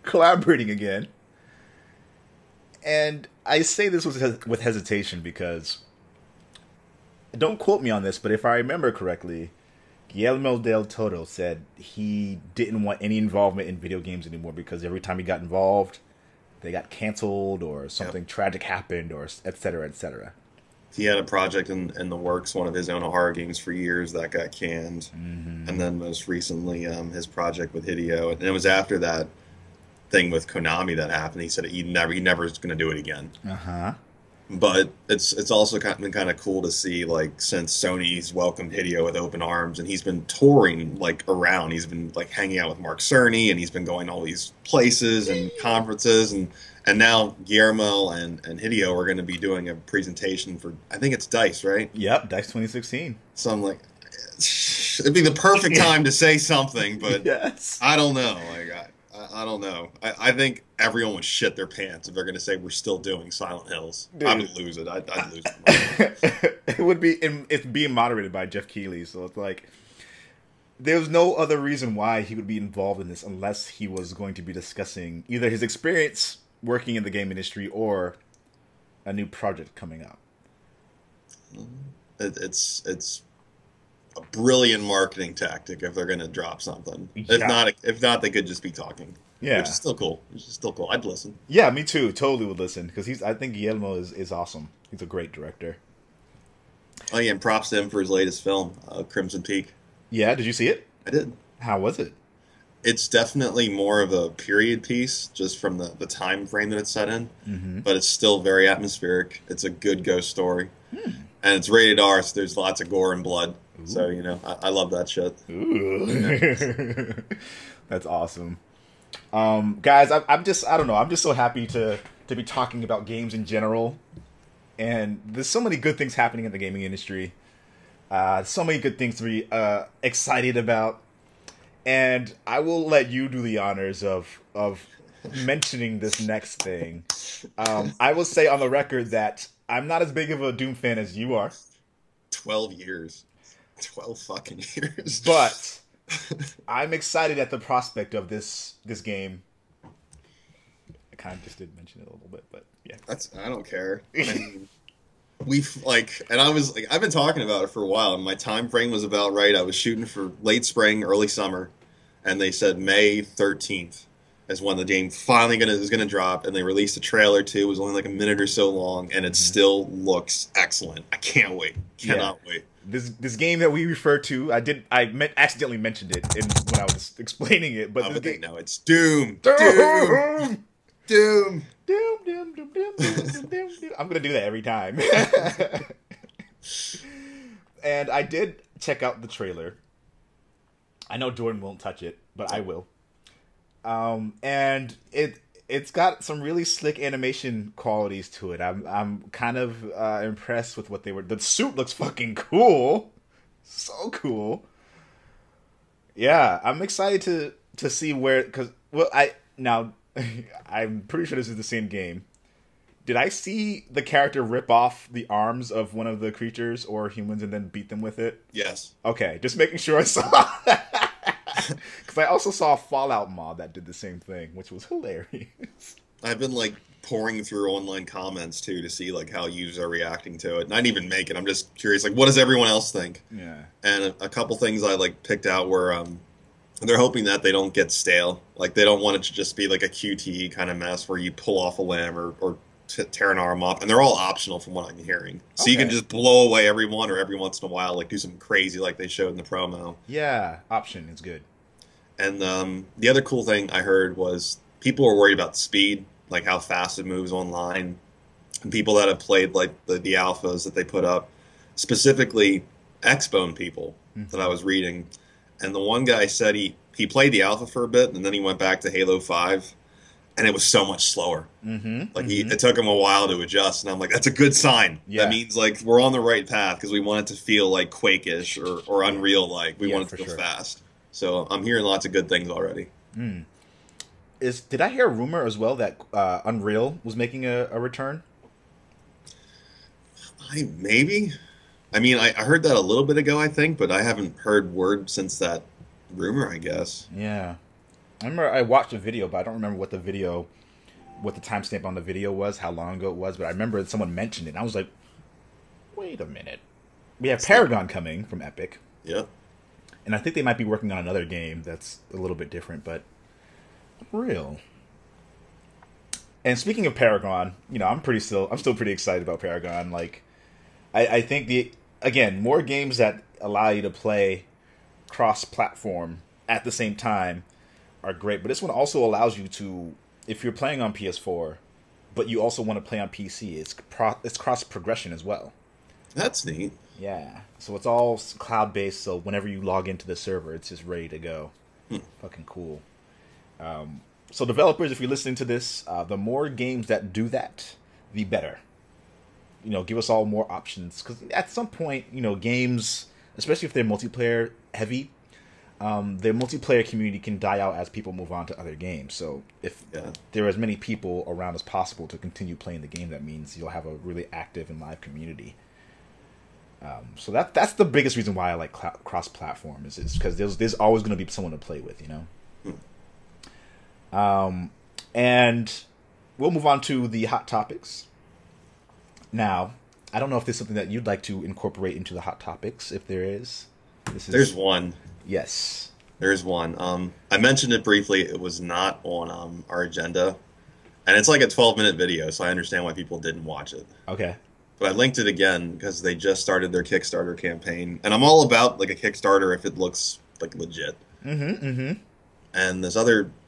collaborating again. And I say this with hesitation because, don't quote me on this, but if I remember correctly, Guillermo Del Toro said he didn't want any involvement in video games anymore because every time he got involved, they got canceled or something tragic happened or et cetera, et cetera. He had a project in the works, one of his own horror games for years that got canned. And then most recently his project with Hideo. And it was after that thing with Konami that happened. He said he never is going to do it again. But it's also been kind of cool to see, like, since Sony's welcomed Hideo with open arms, and he's been touring, like, around. He's been, like, hanging out with Mark Cerny, and he's been going to all these places and conferences, and now Guillermo and Hideo are going to be doing a presentation for, I think it's DICE, right? Yep, DICE 2016. So I'm like, it'd be the perfect time to say something, but yes. I don't know. Like, I don't know. I think everyone would shit their pants if they're going to say we're still doing Silent Hills. Dude. I would lose it. I'd lose it. It would be. It's being moderated by Jeff Keighley, so it's like there's no other reason why he would be involved in this unless he was going to be discussing either his experience working in the game industry or a new project coming up. It's a brilliant marketing tactic if they're going to drop something. Yeah. If not, they could just be talking. Yeah, which is still cool. I'd listen. Yeah, me too. Totally would listen because I think Guillermo is awesome. He's a great director. Oh yeah, and props to him for his latest film, Crimson Peak. Yeah, did you see it? I did. How was it? It's definitely more of a period piece, just from the time frame that it's set in. But it's still very atmospheric. It's a good ghost story, and it's rated R, so there's lots of gore and blood. Ooh. So I love that shit. Ooh. Yeah. That's awesome. Guys, I'm just so happy to be talking about games in general, and there's so many good things happening in the gaming industry. So many good things to be excited about, and I will let you do the honors of mentioning this next thing. I will say on the record that I'm not as big of a Doom fan as you are. 12 years. 12 fucking years. But I'm excited at the prospect of this game. I kind of just did mention it a little bit, but yeah. I don't care. I mean, I've been talking about it for a while, and my time frame was about right. I was shooting for late spring, early summer, and they said May 13th is when the game finally is gonna drop, and they released a trailer too. It was only like a minute or so long, and it still looks excellent. I can't wait. Cannot wait. This game that we refer to, accidentally mentioned it when I was explaining it, but no, it's Doom. Doom. Doom. I'm gonna do that every time. And I did check out the trailer. I know Jordan won't touch it, but I will. And it's got some really slick animation qualities to it. I'm kind of impressed with what they were. The suit looks fucking cool, so cool. Yeah, I'm excited to see where I'm pretty sure this is the same game. Did I see the character rip off the arms of one of the creatures or humans and then beat them with it? Yes. Okay, just making sure I saw that. Because I also saw a Fallout mod that did the same thing, which was hilarious. I've been pouring through online comments too to see how users are reacting to it. And I didn't even make it. I'm just curious, what does everyone else think? Yeah. And a couple things I picked out were they're hoping that they don't get stale. They don't want it to just be a QTE kind of mess where you pull off a limb or tear an arm off, and they're all optional from what I'm hearing. So you can just blow away everyone, or every once in a while do something crazy like they showed in the promo. Yeah, option is good. And the other cool thing I heard was people were worried about speed, how fast it moves online. And people that have played the alphas that they put up, specifically X-Bone people that I was reading. And the one guy said he played the alpha for a bit, and then he went back to Halo 5, and it was so much slower. It took him a while to adjust, and I'm like, that's a good sign. Yeah. That means we're on the right path, because we want it to feel Quake-ish or Unreal-like. We want it to go fast. So I'm hearing lots of good things already. Did I hear a rumor as well that Unreal was making a return? Maybe. I mean, I heard that a little bit ago, I think, but I haven't heard word since that rumor, I guess. Yeah. I remember I watched a video, but I don't remember what the timestamp on the video was, how long ago it was, but I remember someone mentioned it, and I was like, wait a minute. We have Paragon coming from Epic. Yep. And I think they might be working on another game that's a little bit different, but real. And speaking of Paragon, I'm still pretty excited about Paragon. I think more games that allow you to play cross-platform at the same time are great. But this one also allows you to, if you're playing on PS4, but you also want to play on PC, it's cross progression as well. That's neat. Yeah. So it's all cloud based. So whenever you log into the server, it's just ready to go. Fucking cool. So developers, if you're listening to this, the more games that do that, the better. Give us all more options, because at some point, games, especially if they're multiplayer heavy, their multiplayer community can die out as people move on to other games. So if there are as many people around as possible to continue playing the game, that means you'll have a really active and live community. So that's the biggest reason why I like cross-platform is because there's always going to be someone to play with, And we'll move on to the hot topics. Now, I don't know if there's something that you'd like to incorporate into the hot topics. If there is, there's one. Yes, there's one. I mentioned it briefly. It was not on our agenda, and it's like a 12-minute video, so I understand why people didn't watch it. Okay. But I linked it again because they just started their Kickstarter campaign, and I'm all about like a Kickstarter if it looks like legit. And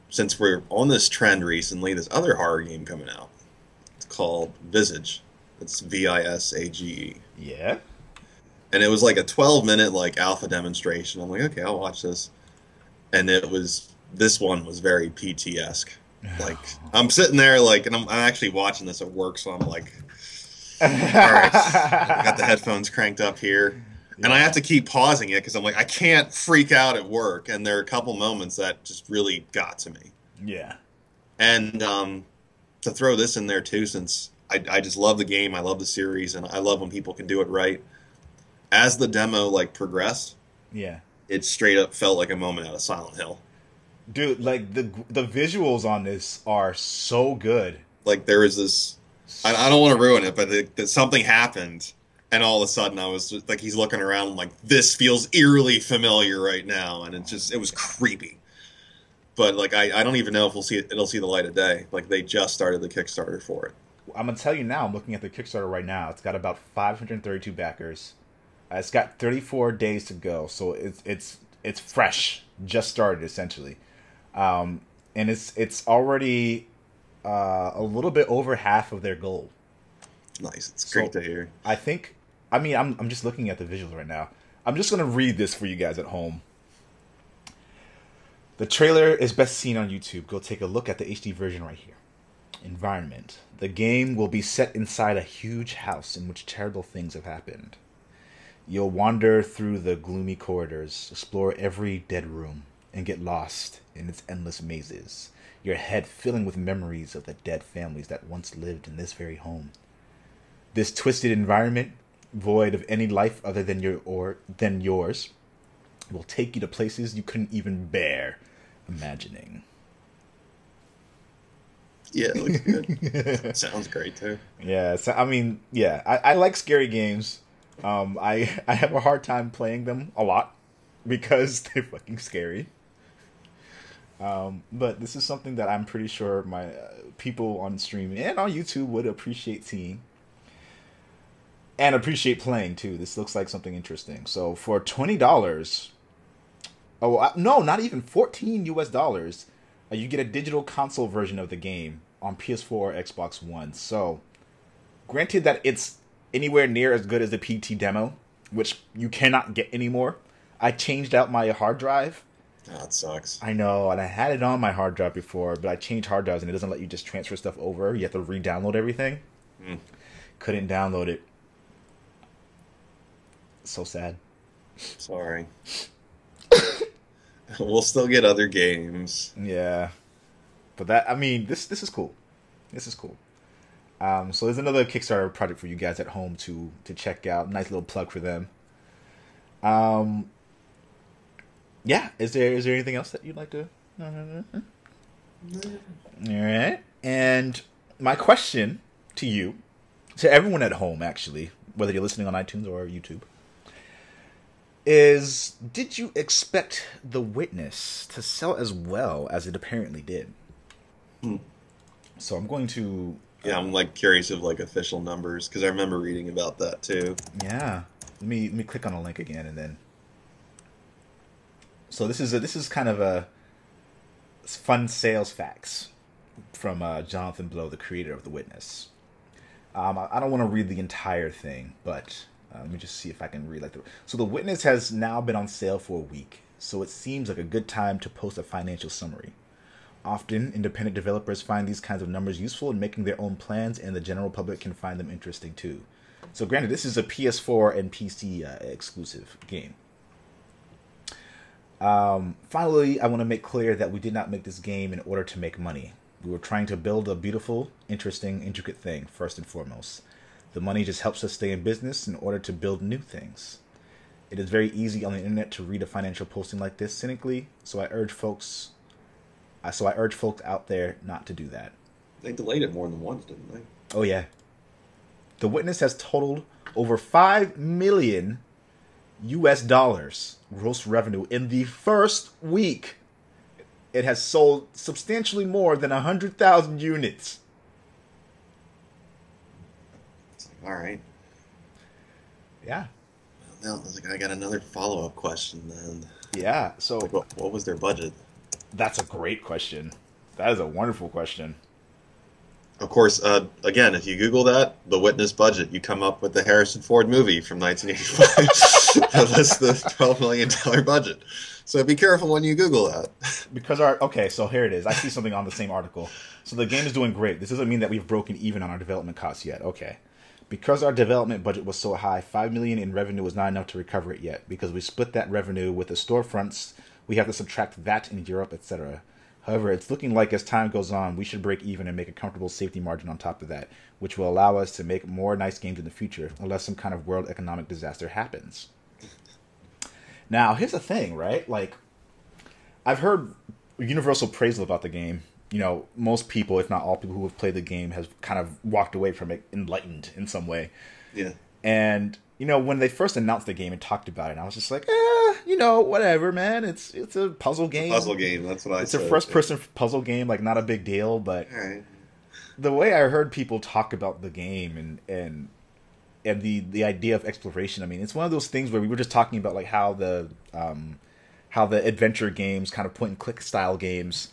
since we're on this trend recently, this other horror game coming out. It's called Visage. It's Visage. Yeah. And it was like a 12-minute like alpha demonstration. I'm like, okay, I'll watch this. And this one was very PT-esque. Like, I'm sitting there like, and I'm actually watching this at work, so I'm like, all right, I got the headphones cranked up here. And I have to keep pausing it because I'm like, I can't freak out at work. And there are a couple moments that just really got to me. Yeah. And to throw this in there too, since I just love the game, I love the series, and I love when people can do it right. As the demo progressed, it straight up felt like a moment out of Silent Hill. Dude, like the visuals on this are so good. Like there was this, I don't want to ruin it, but something happened, and all of a sudden I was just, like, he's looking around and like, this feels eerily familiar right now, and it was creepy. But like I don't even know if it'll see the light of day. Like they just started the Kickstarter for it. I'm gonna tell you now. I'm looking at the Kickstarter right now. It's got about 532 backers. It's got 34 days to go, so it's fresh, just started essentially, and it's already a little bit over half of their goal. Nice, it's great to hear. I'm just looking at the visuals right now. I'm just gonna read this for you guys at home. The trailer is best seen on YouTube. Go take a look at the HD version right here. Environment. The game will be set inside a huge house in which terrible things have happened. You'll wander through the gloomy corridors, explore every dead room, and get lost in its endless mazes, your head filling with memories of the dead families that once lived in this very home. This twisted environment, void of any life other than yours, will take you to places you couldn't even bear imagining. Yeah, it looks good. Sounds great too. Yeah, so I like scary games. I have a hard time playing them a lot because they're fucking scary. But this is something that I'm pretty sure my people on stream and on YouTube would appreciate seeing and appreciate playing too. This looks like something interesting. So for $20, no, not even $14 US, you get a digital console version of the game on PS4 or Xbox One. So, granted that it's anywhere near as good as the PT demo, which you cannot get anymore. I changed out my hard drive. Oh, it sucks. I know, and I had it on my hard drive before, but I changed hard drives and it doesn't let you just transfer stuff over. You have to re-download everything. Couldn't download it. So sad. Sorry. We'll still get other games. Yeah. But this is cool. This is cool. So there's another Kickstarter project for you guys at home to check out. Nice little plug for them. Yeah. Is there anything else that you'd like to? All right. And my question to you, to everyone at home, actually, whether you're listening on iTunes or YouTube, is, did you expect The Witness to sell as well as it apparently did? So I'm going to... Yeah, I'm curious of official numbers because I remember reading about that too. Yeah, let me click on a link again and then. So this is kind of fun sales facts from Jonathan Blow, the creator of The Witness. I don't want to read the entire thing, but let me just see if I can read So The Witness has now been on sale for a week, so it seems like a good time to post a financial summary. Often, independent developers find these kinds of numbers useful in making their own plans, and the general public can find them interesting too. So granted, this is a PS4 and PC exclusive game. Finally, I want to make clear that we did not make this game in order to make money. We were trying to build a beautiful, interesting, intricate thing, first and foremost. The money just helps us stay in business in order to build new things. It is very easy on the internet to read a financial posting like this cynically, so I urge folks out there not to do that. They delayed it more than once, didn't they? Oh yeah. The Witness has totaled over $5 million gross revenue in the first week. It has sold substantially more than 100,000 units. It's like, all right. Yeah. Well, I got another follow-up question then. Yeah, so... Like, what was their budget? That's a great question. That is a wonderful question. Of course, again, if you Google that, The Witness budget, you come up with the Harrison Ford movie from 1985. That's the $12 million budget. So be careful when you Google that. Because okay, so here it is. I see something on the same article. So the game is doing great. This doesn't mean that we've broken even on our development costs yet. Okay. Because our development budget was so high, $5 million in revenue was not enough to recover it yet. Because we split that revenue with the storefronts, we have to subtract that in Europe, etc. However, it's looking like as time goes on, we should break even and make a comfortable safety margin on top of that, which will allow us to make more nice games in the future, unless some kind of world economic disaster happens. Now, here's the thing, right? Like, I've heard universal praise about the game. You know, most people, if not all people who have played the game, has kind of walked away from it enlightened in some way. Yeah. And, you know, when they first announced the game and talked about it, I was just like, you know, whatever, man. It's a puzzle game. It's a puzzle game, that's what I said. It's a first-person puzzle game, like, not a big deal, but right. The way I heard people talk about the game and the idea of exploration, I mean, it's one of those things where we were just talking about, like, how the adventure games, kind of point-and-click style games,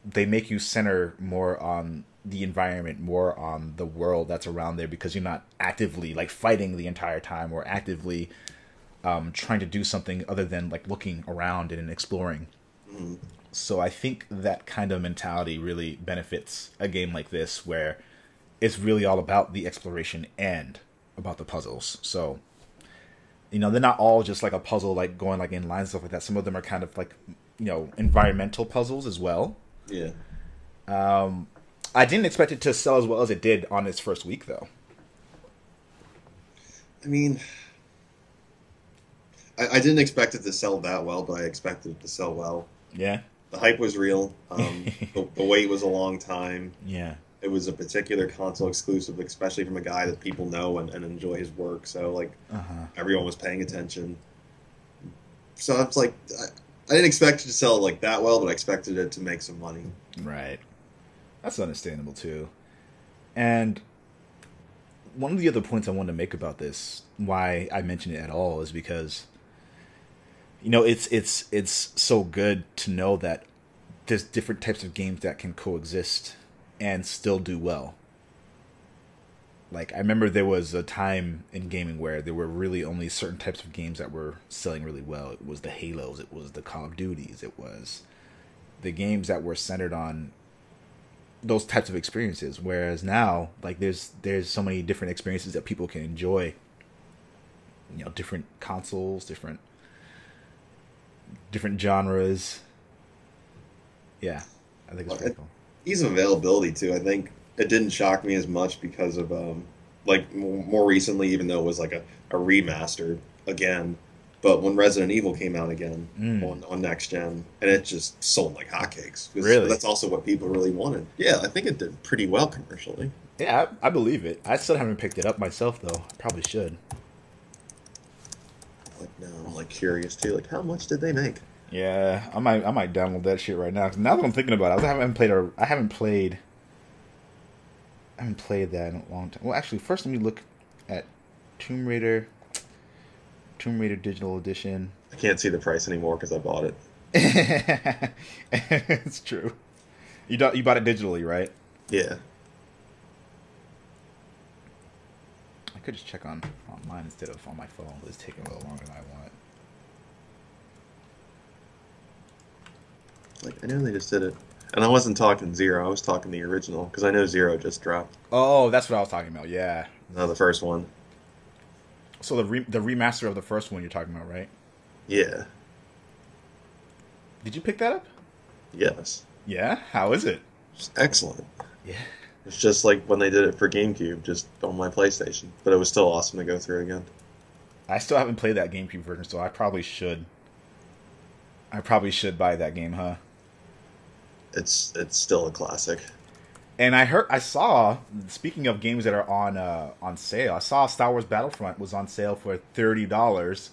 they make you center more on the environment, more on the world that's around there, because you're not actively, like, fighting the entire time or actively trying to do something other than, like, looking around and exploring. Mm. So I think that kind of mentality really benefits a game like this, where it's really all about the exploration and about the puzzles. So, you know, they're not all just like a puzzle, like going like in lines and stuff like that. Some of them are kind of like, you know, environmental puzzles as well. Yeah. I didn't expect it to sell as well as it did on its first week, though. I mean, I didn't expect it to sell that well, but I expected it to sell well. Yeah. The hype was real. The wait was a long time. Yeah. It was a particular console exclusive, especially from a guy that people know and enjoy his work. So, like, everyone was paying attention. So it's like, I didn't expect it to sell like that well, but I expected it to make some money. Right. That's understandable too. And one of the other points I wanted to make about this, why I mentioned it at all, is because, you know, it's so good to know that there's different types of games that can coexist and still do well. Like, I remember there was a time in gaming where there were really only certain types of games that were selling really well. It was the Halos, it was the Call of Duties, it was the games that were centered on those types of experiences. Whereas now, like, there's so many different experiences that people can enjoy. You know, different consoles, different genres. Yeah, I think it's pretty cool. Ease of availability too. I think it didn't shock me as much because of like more recently, even though it was like a remastered again. But when Resident Evil came out again on next gen, and it just sold like hotcakes. Really? That's also what people really wanted. Yeah, I think it did pretty well commercially. Yeah, I believe it. I still haven't picked it up myself, though. I probably should. Like, now I'm like curious too. Like, how much did they make? Yeah, I might download that shit right now. 'Cause now that I'm thinking about it, I haven't played that in a long time. Well, actually, first let me look at Tomb Raider Digital Edition. I can't see the price anymore because I bought it. It's true. You bought it digitally, right? Yeah. I could just check on mine instead of on my phone. It's taking a little longer than I want. Like, I know they just did it. And I wasn't talking Zero. I was talking the original, because I know Zero just dropped. Oh, that's what I was talking about. Yeah. No, the first one. So the remaster of the first one you're talking about, right? Yeah. Did you pick that up? Yes. Yeah? How is it? It's excellent. Yeah. It's just like when they did it for GameCube, just on my PlayStation. But it was still awesome to go through again. I still haven't played that GameCube version, so I probably should. I probably should buy that game, huh? It's still a classic. And I saw, speaking of games that are on sale, I saw Star Wars Battlefront was on sale for $30.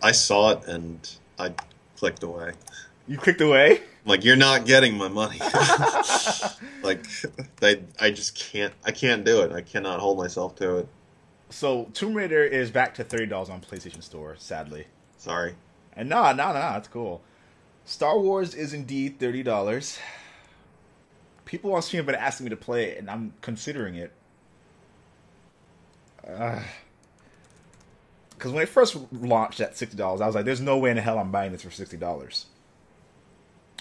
I saw it and I clicked away. You clicked away? I'm like, you're not getting my money. Like, I just can't. I can't do it. I cannot hold myself to it. So Tomb Raider is back to $30 on PlayStation Store, sadly. Sorry. And no, it's cool. Star Wars is indeed $30. People on stream have been asking me to play it, and I'm considering it. Because when it first launched at $60, I was like, there's no way in hell I'm buying this for $60.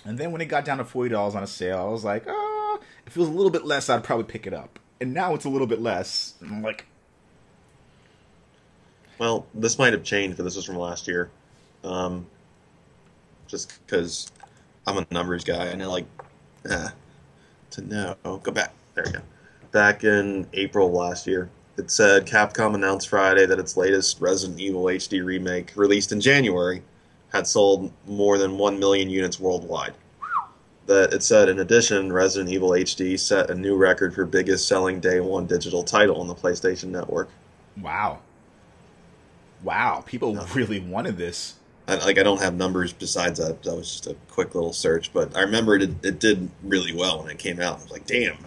And then when it got down to $40 on a sale, I was like, if it was a little bit less, I'd probably pick it up. And now it's a little bit less. And I'm like... Well, this might have changed, but this was from last year. Just because I'm a numbers guy, and I like to know. Go back. There we go. Back in April of last year, it said Capcom announced Friday that its latest Resident Evil HD remake, released in January, had sold more than 1 million units worldwide. That it said, in addition, Resident Evil HD set a new record for biggest selling day one digital title on the PlayStation Network. Wow. People really wanted this. I don't have numbers besides that. That was just a quick little search, but I remember it did really well when it came out. I was like, damn.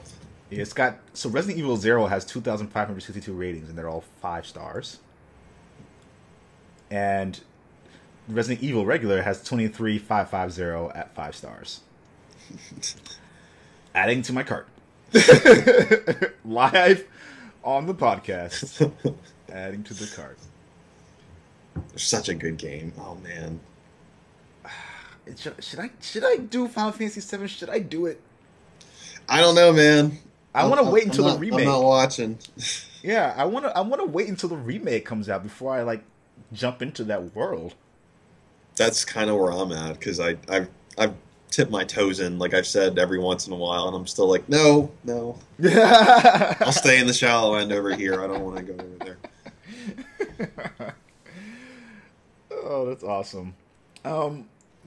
Yeah, so Resident Evil 0 has 2,562 ratings, and they're all 5 stars. And Resident Evil regular has 23,550 at 5 stars. Adding to my cart. Live on the podcast. Adding to the cart. It's such a good game. Oh man. Should I do Final Fantasy VII? Should I do it? I don't know, man. I want to wait until the remake. I'm not watching. Yeah, I want to wait until the remake comes out before I jump into that world. That's kind of where I'm at, because I've tipped my toes in, like I've said, every once in a while, and I'm still like, no. I'll stay in the shallow end over here. I don't want to go over there. Oh, that's awesome.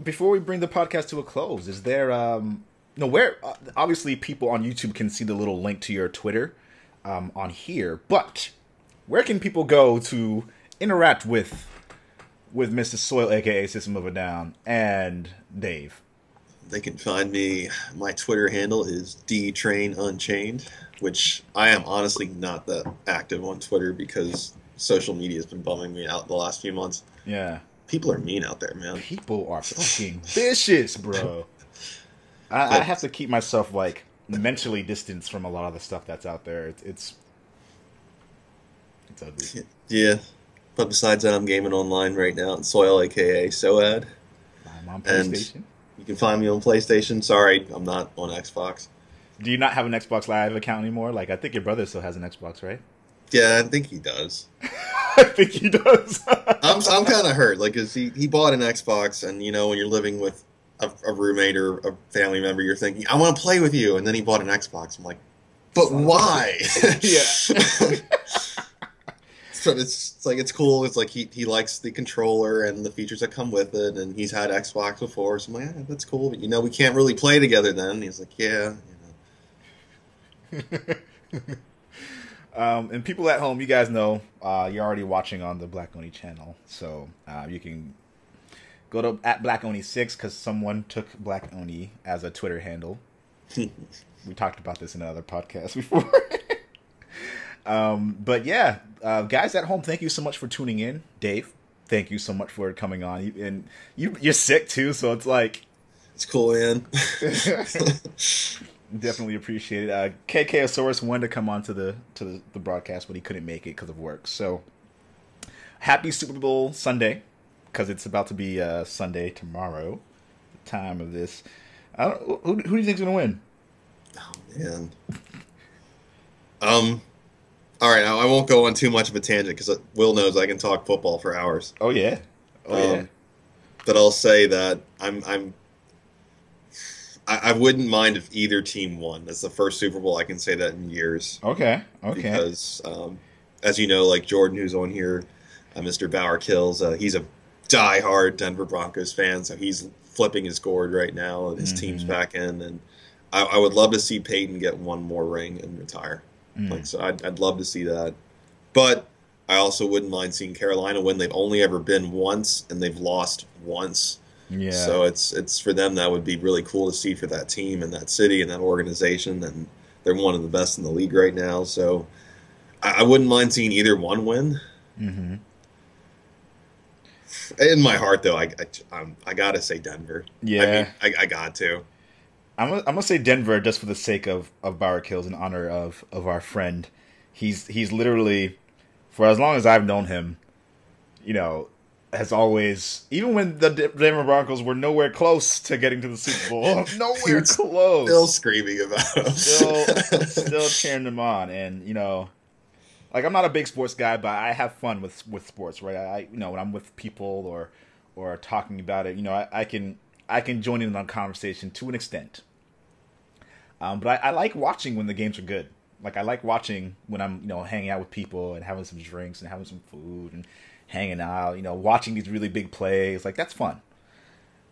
Before we bring the podcast to a close, is there where obviously people on YouTube can see the little link to your Twitter on here, but where can people go to interact with Mr. Soil, aka System of a Down, and Dave? They can find me. My Twitter handle is DTrainUnchained, which I am honestly not that active on Twitter because social media has been bumming me out the last few months. Yeah. People are mean out there, man. People are fucking vicious, bro. I have to keep myself mentally distanced from a lot of the stuff that's out there. It's ugly. Yeah. But besides that, I'm gaming online right now at Soil, aka Soad. I'm on PlayStation. And you can find me on PlayStation. Sorry, I'm not on Xbox. Do you not have an Xbox Live account anymore? I think your brother still has an Xbox, right? Yeah, I think he does. I think he does. I'm kind of hurt, because he bought an Xbox, and when you're living with a roommate or a family member, you're thinking, I want to play with you, and then he bought an Xbox. I'm like, but why? Yeah. So it's cool. It's like he likes the controller and the features that come with it, and he's had Xbox before, so I'm like, yeah, that's cool, but we can't really play together then. And he's like, yeah. And people at home, you guys know you're already watching on the Black Oni channel, so you can go to @BlackOni6 because someone took Black Oni as a Twitter handle. We talked about this in another podcast before. But yeah, guys at home, thank you so much for tuning in. Dave, thank you so much for coming on. And you're sick too, so it's like It's cool, man. definitely appreciate it. KKosaurus wanted to come on to the broadcast, but he couldn't make it because of work. So happy Super Bowl Sunday, because it's about to be Sunday tomorrow, the time of this. Who do you think's gonna win? Oh man. All right, I won't go on too much of a tangent because Will knows I can talk football for hours. Oh yeah, yeah. But I'll say that I wouldn't mind if either team won. That's the first Super Bowl I can say that in years. Okay. Because as you know, like Jordan, who's on here, Mr. Bauer Kills, he's a diehard Denver Broncos fan, so he's flipping his gourd right now, and his team's back in, and I would love to see Peyton get one more ring and retire. So I'd love to see that. But I also wouldn't mind seeing Carolina win. They've only ever been once, and they've lost once. Yeah. So it's for them, that would be really cool to see for that team and that city and that organization, and they're one of the best in the league right now. So I wouldn't mind seeing either one win. Mm-hmm. In my heart, though, I gotta say Denver. Yeah, I mean, I got to. I'm gonna say Denver just for the sake of Bauer Kills, in honor of our friend. He's literally, for as long as I've known him, has always, even when the Denver Broncos were nowhere close to getting to the Super Bowl, nowhere close, still screaming about him, still cheering them on, and like, I'm not a big sports guy, but I have fun with sports, right? I when I'm with people or talking about it, I can join in on conversation to an extent. But I like watching when the games are good. Like, I like watching when I'm hanging out with people and having some drinks and having some food and hanging out. Watching these really big plays, like, that's fun.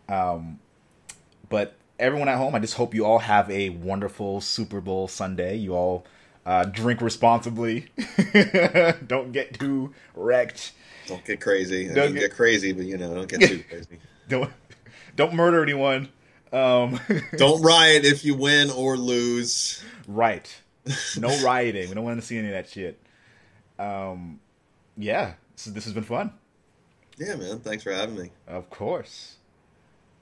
But everyone at home, I just hope you all have a wonderful Super Bowl Sunday. You all drink responsibly. Don't get too wrecked. Don't get crazy. Don't get crazy, but don't get too crazy. Don't murder anyone. Don't riot if you win or lose. Right. No rioting. We don't want to see any of that shit. Yeah. This has been fun. Yeah, man. Thanks for having me. Of course.